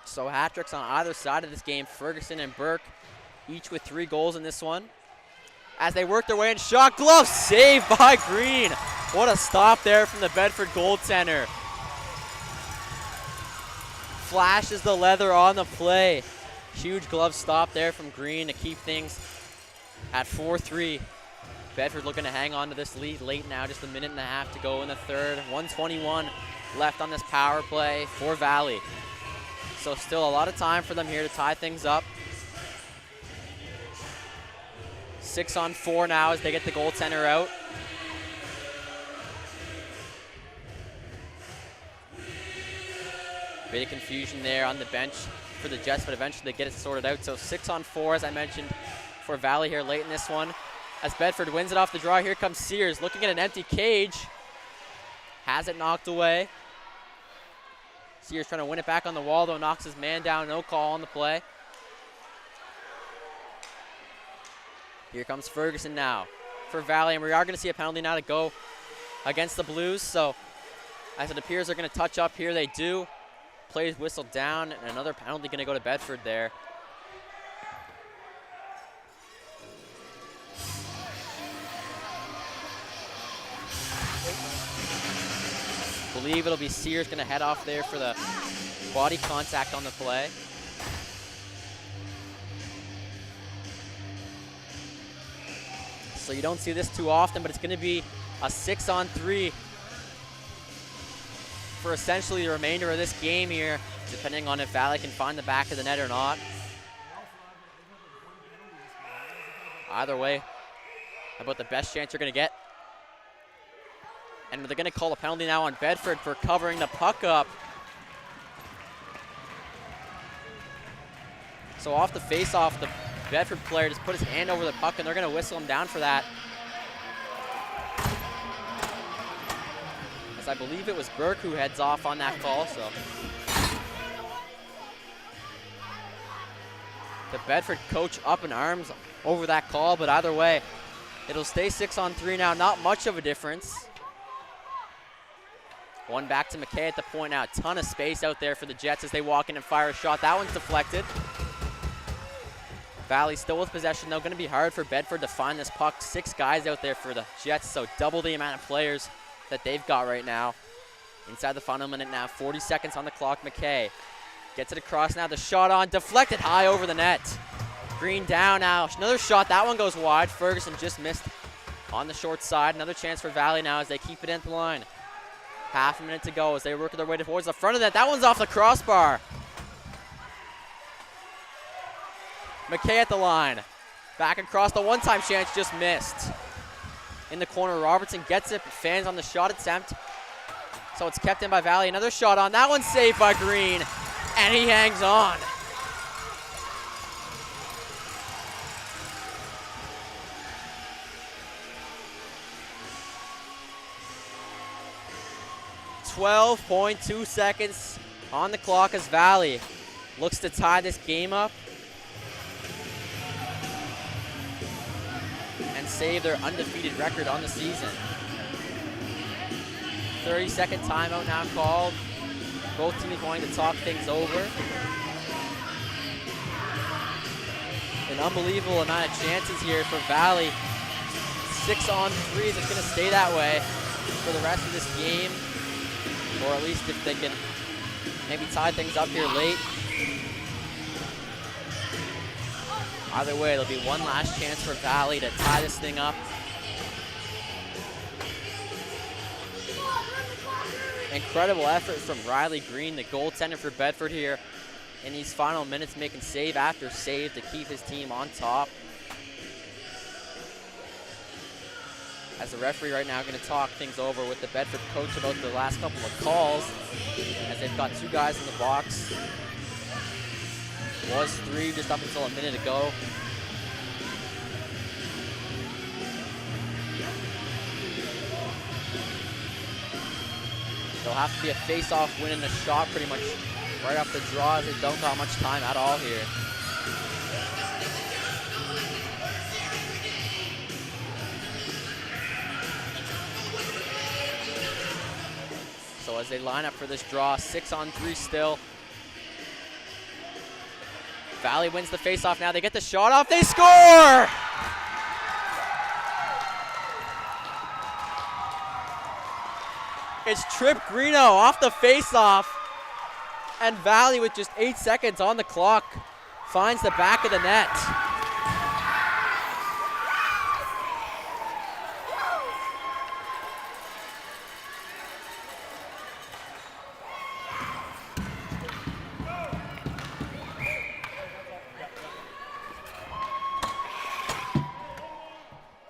So hat tricks on either side of this game. Ferguson and Burke, each with 3 goals in this one. As they work their way in, shot, glove, saved by Green. What a stop there from the Bedford goaltender. Flashes the leather on the play. Huge glove stop there from Green to keep things at 4-3. Bedford looking to hang on to this lead late now, just a minute and a half to go in the third. 1:21 left on this power play for Valley. So still a lot of time for them here to tie things up. 6-on-4 now as they get the goaltender out. Bit of confusion there on the bench for the Jets, but eventually they get it sorted out. So 6-on-4, as I mentioned, for Valley here late in this one. As Bedford wins it off the draw, here comes Sears looking at an empty cage. Has it knocked away. Sears trying to win it back on the wall, though, knocks his man down. No call on the play. Here comes Ferguson now for Valley, and we are going to see a penalty now to go against the Blues. So as it appears they're going to touch up here, they do. Plays whistled down, and another penalty going to go to Bedford there. believe it'll be Sears going to head off there for the body contact on the play. So you don't see this too often, but it's going to be a 6-on-3 for essentially the remainder of this game here, depending on if Valley can find the back of the net or not. Either way, about the best chance you're going to get. And they're going to call a penalty now on Bedford for covering the puck up. So off the face-off, the Bedford player just put his hand over the puck, and they're going to whistle him down for that. As I believe it was Burke who heads off on that call, so. The Bedford coach up in arms over that call, but either way, it'll stay 6-on-3 now. Not much of a difference. One back to McKay at the point now. A ton of space out there for the Jets as they walk in and fire a shot. That one's deflected. Valley still with possession, though. Going to be hard for Bedford to find this puck. 6 guys out there for the Jets, so double the amount of players that they've got right now. Inside the final minute now. 40 seconds on the clock. McKay gets it across now. The shot on, deflected high over the net. Green down now. Another shot. That one goes wide. Ferguson just missed on the short side. Another chance for Valley now as they keep it in the line. Half a minute to go as they work their way towards the front of that. That one's off the crossbar. McKay at the line. Back across, the one-time chance just missed. In the corner, Robertson gets it, but fans on the shot attempt. So it's kept in by Valley. Another shot on. That one's saved by Green, and he hangs on. .2 seconds on the clock as Valley looks to tie this game up and save their undefeated record on the season. 30-second timeout now called. Both teams wanting to talk things over. An unbelievable amount of chances here for Valley. 6-on-3s. It's going to stay that way for the rest of this game. Or at least if they can maybe tie things up here late. Either way, there'll be one last chance for Valley to tie this thing up. Incredible effort from Riley Green, the goaltender for Bedford here in these final minutes, making save after save to keep his team on top. As the referee right now going to talk things over with the Bedford coach about the last couple of calls, as they've got 2 guys in the box. Was 3 just up until a minute ago. There'll have to be a face-off win and a shot pretty much right off the draw, as they don't got much time at all here. So as they line up for this draw, 6-on-3 still. Valley wins the face-off now. They get the shot off. They score! It's Trip Greeno off the face-off. And Valley, with just 8 seconds on the clock, finds the back of the net.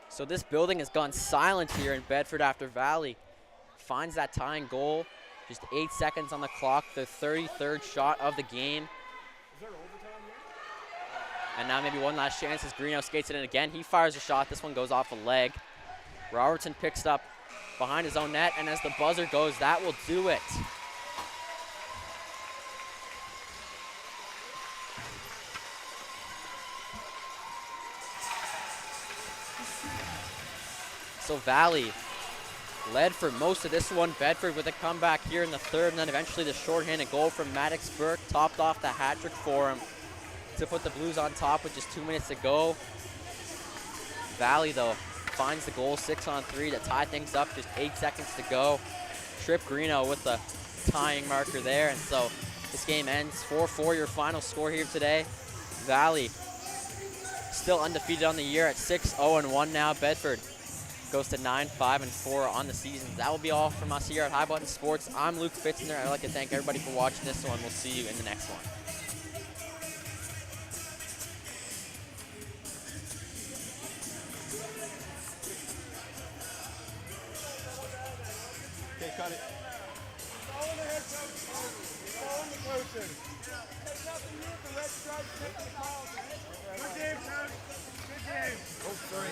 So this building has gone silent here in Bedford after Valley finds that tying goal. Just 8 seconds on the clock, the 33rd shot of the game. Is there overtime here? And now maybe one last chance as Greeno skates it in again. He fires a shot. This one goes off a leg. Robertson picks it up behind his own net, and as the buzzer goes, that will do it. So Valley led for most of this one. Bedford with a comeback here in the third, and then eventually the shorthanded goal from Maddox Burke topped off the hat trick for him to put the Blues on top with just 2 minutes to go. Valley, though, finds the goal 6-on-3 to tie things up, just 8 seconds to go. Trip Greeno with the tying marker there. And so this game ends 4-4, your final score here today. Valley still undefeated on the year at 6-0-1 now. Bedford goes to 9-5-4 on the season. That will be all from us here at High Button Sports. I'm Luke Fitzner. I'd like to thank everybody for watching this one. We'll see you in the next one. Okay, cut it. All in the head coach. All in the motion. Take nothing new. The red stripe, take the ball. Good game, coach. Good game. Oh, sorry.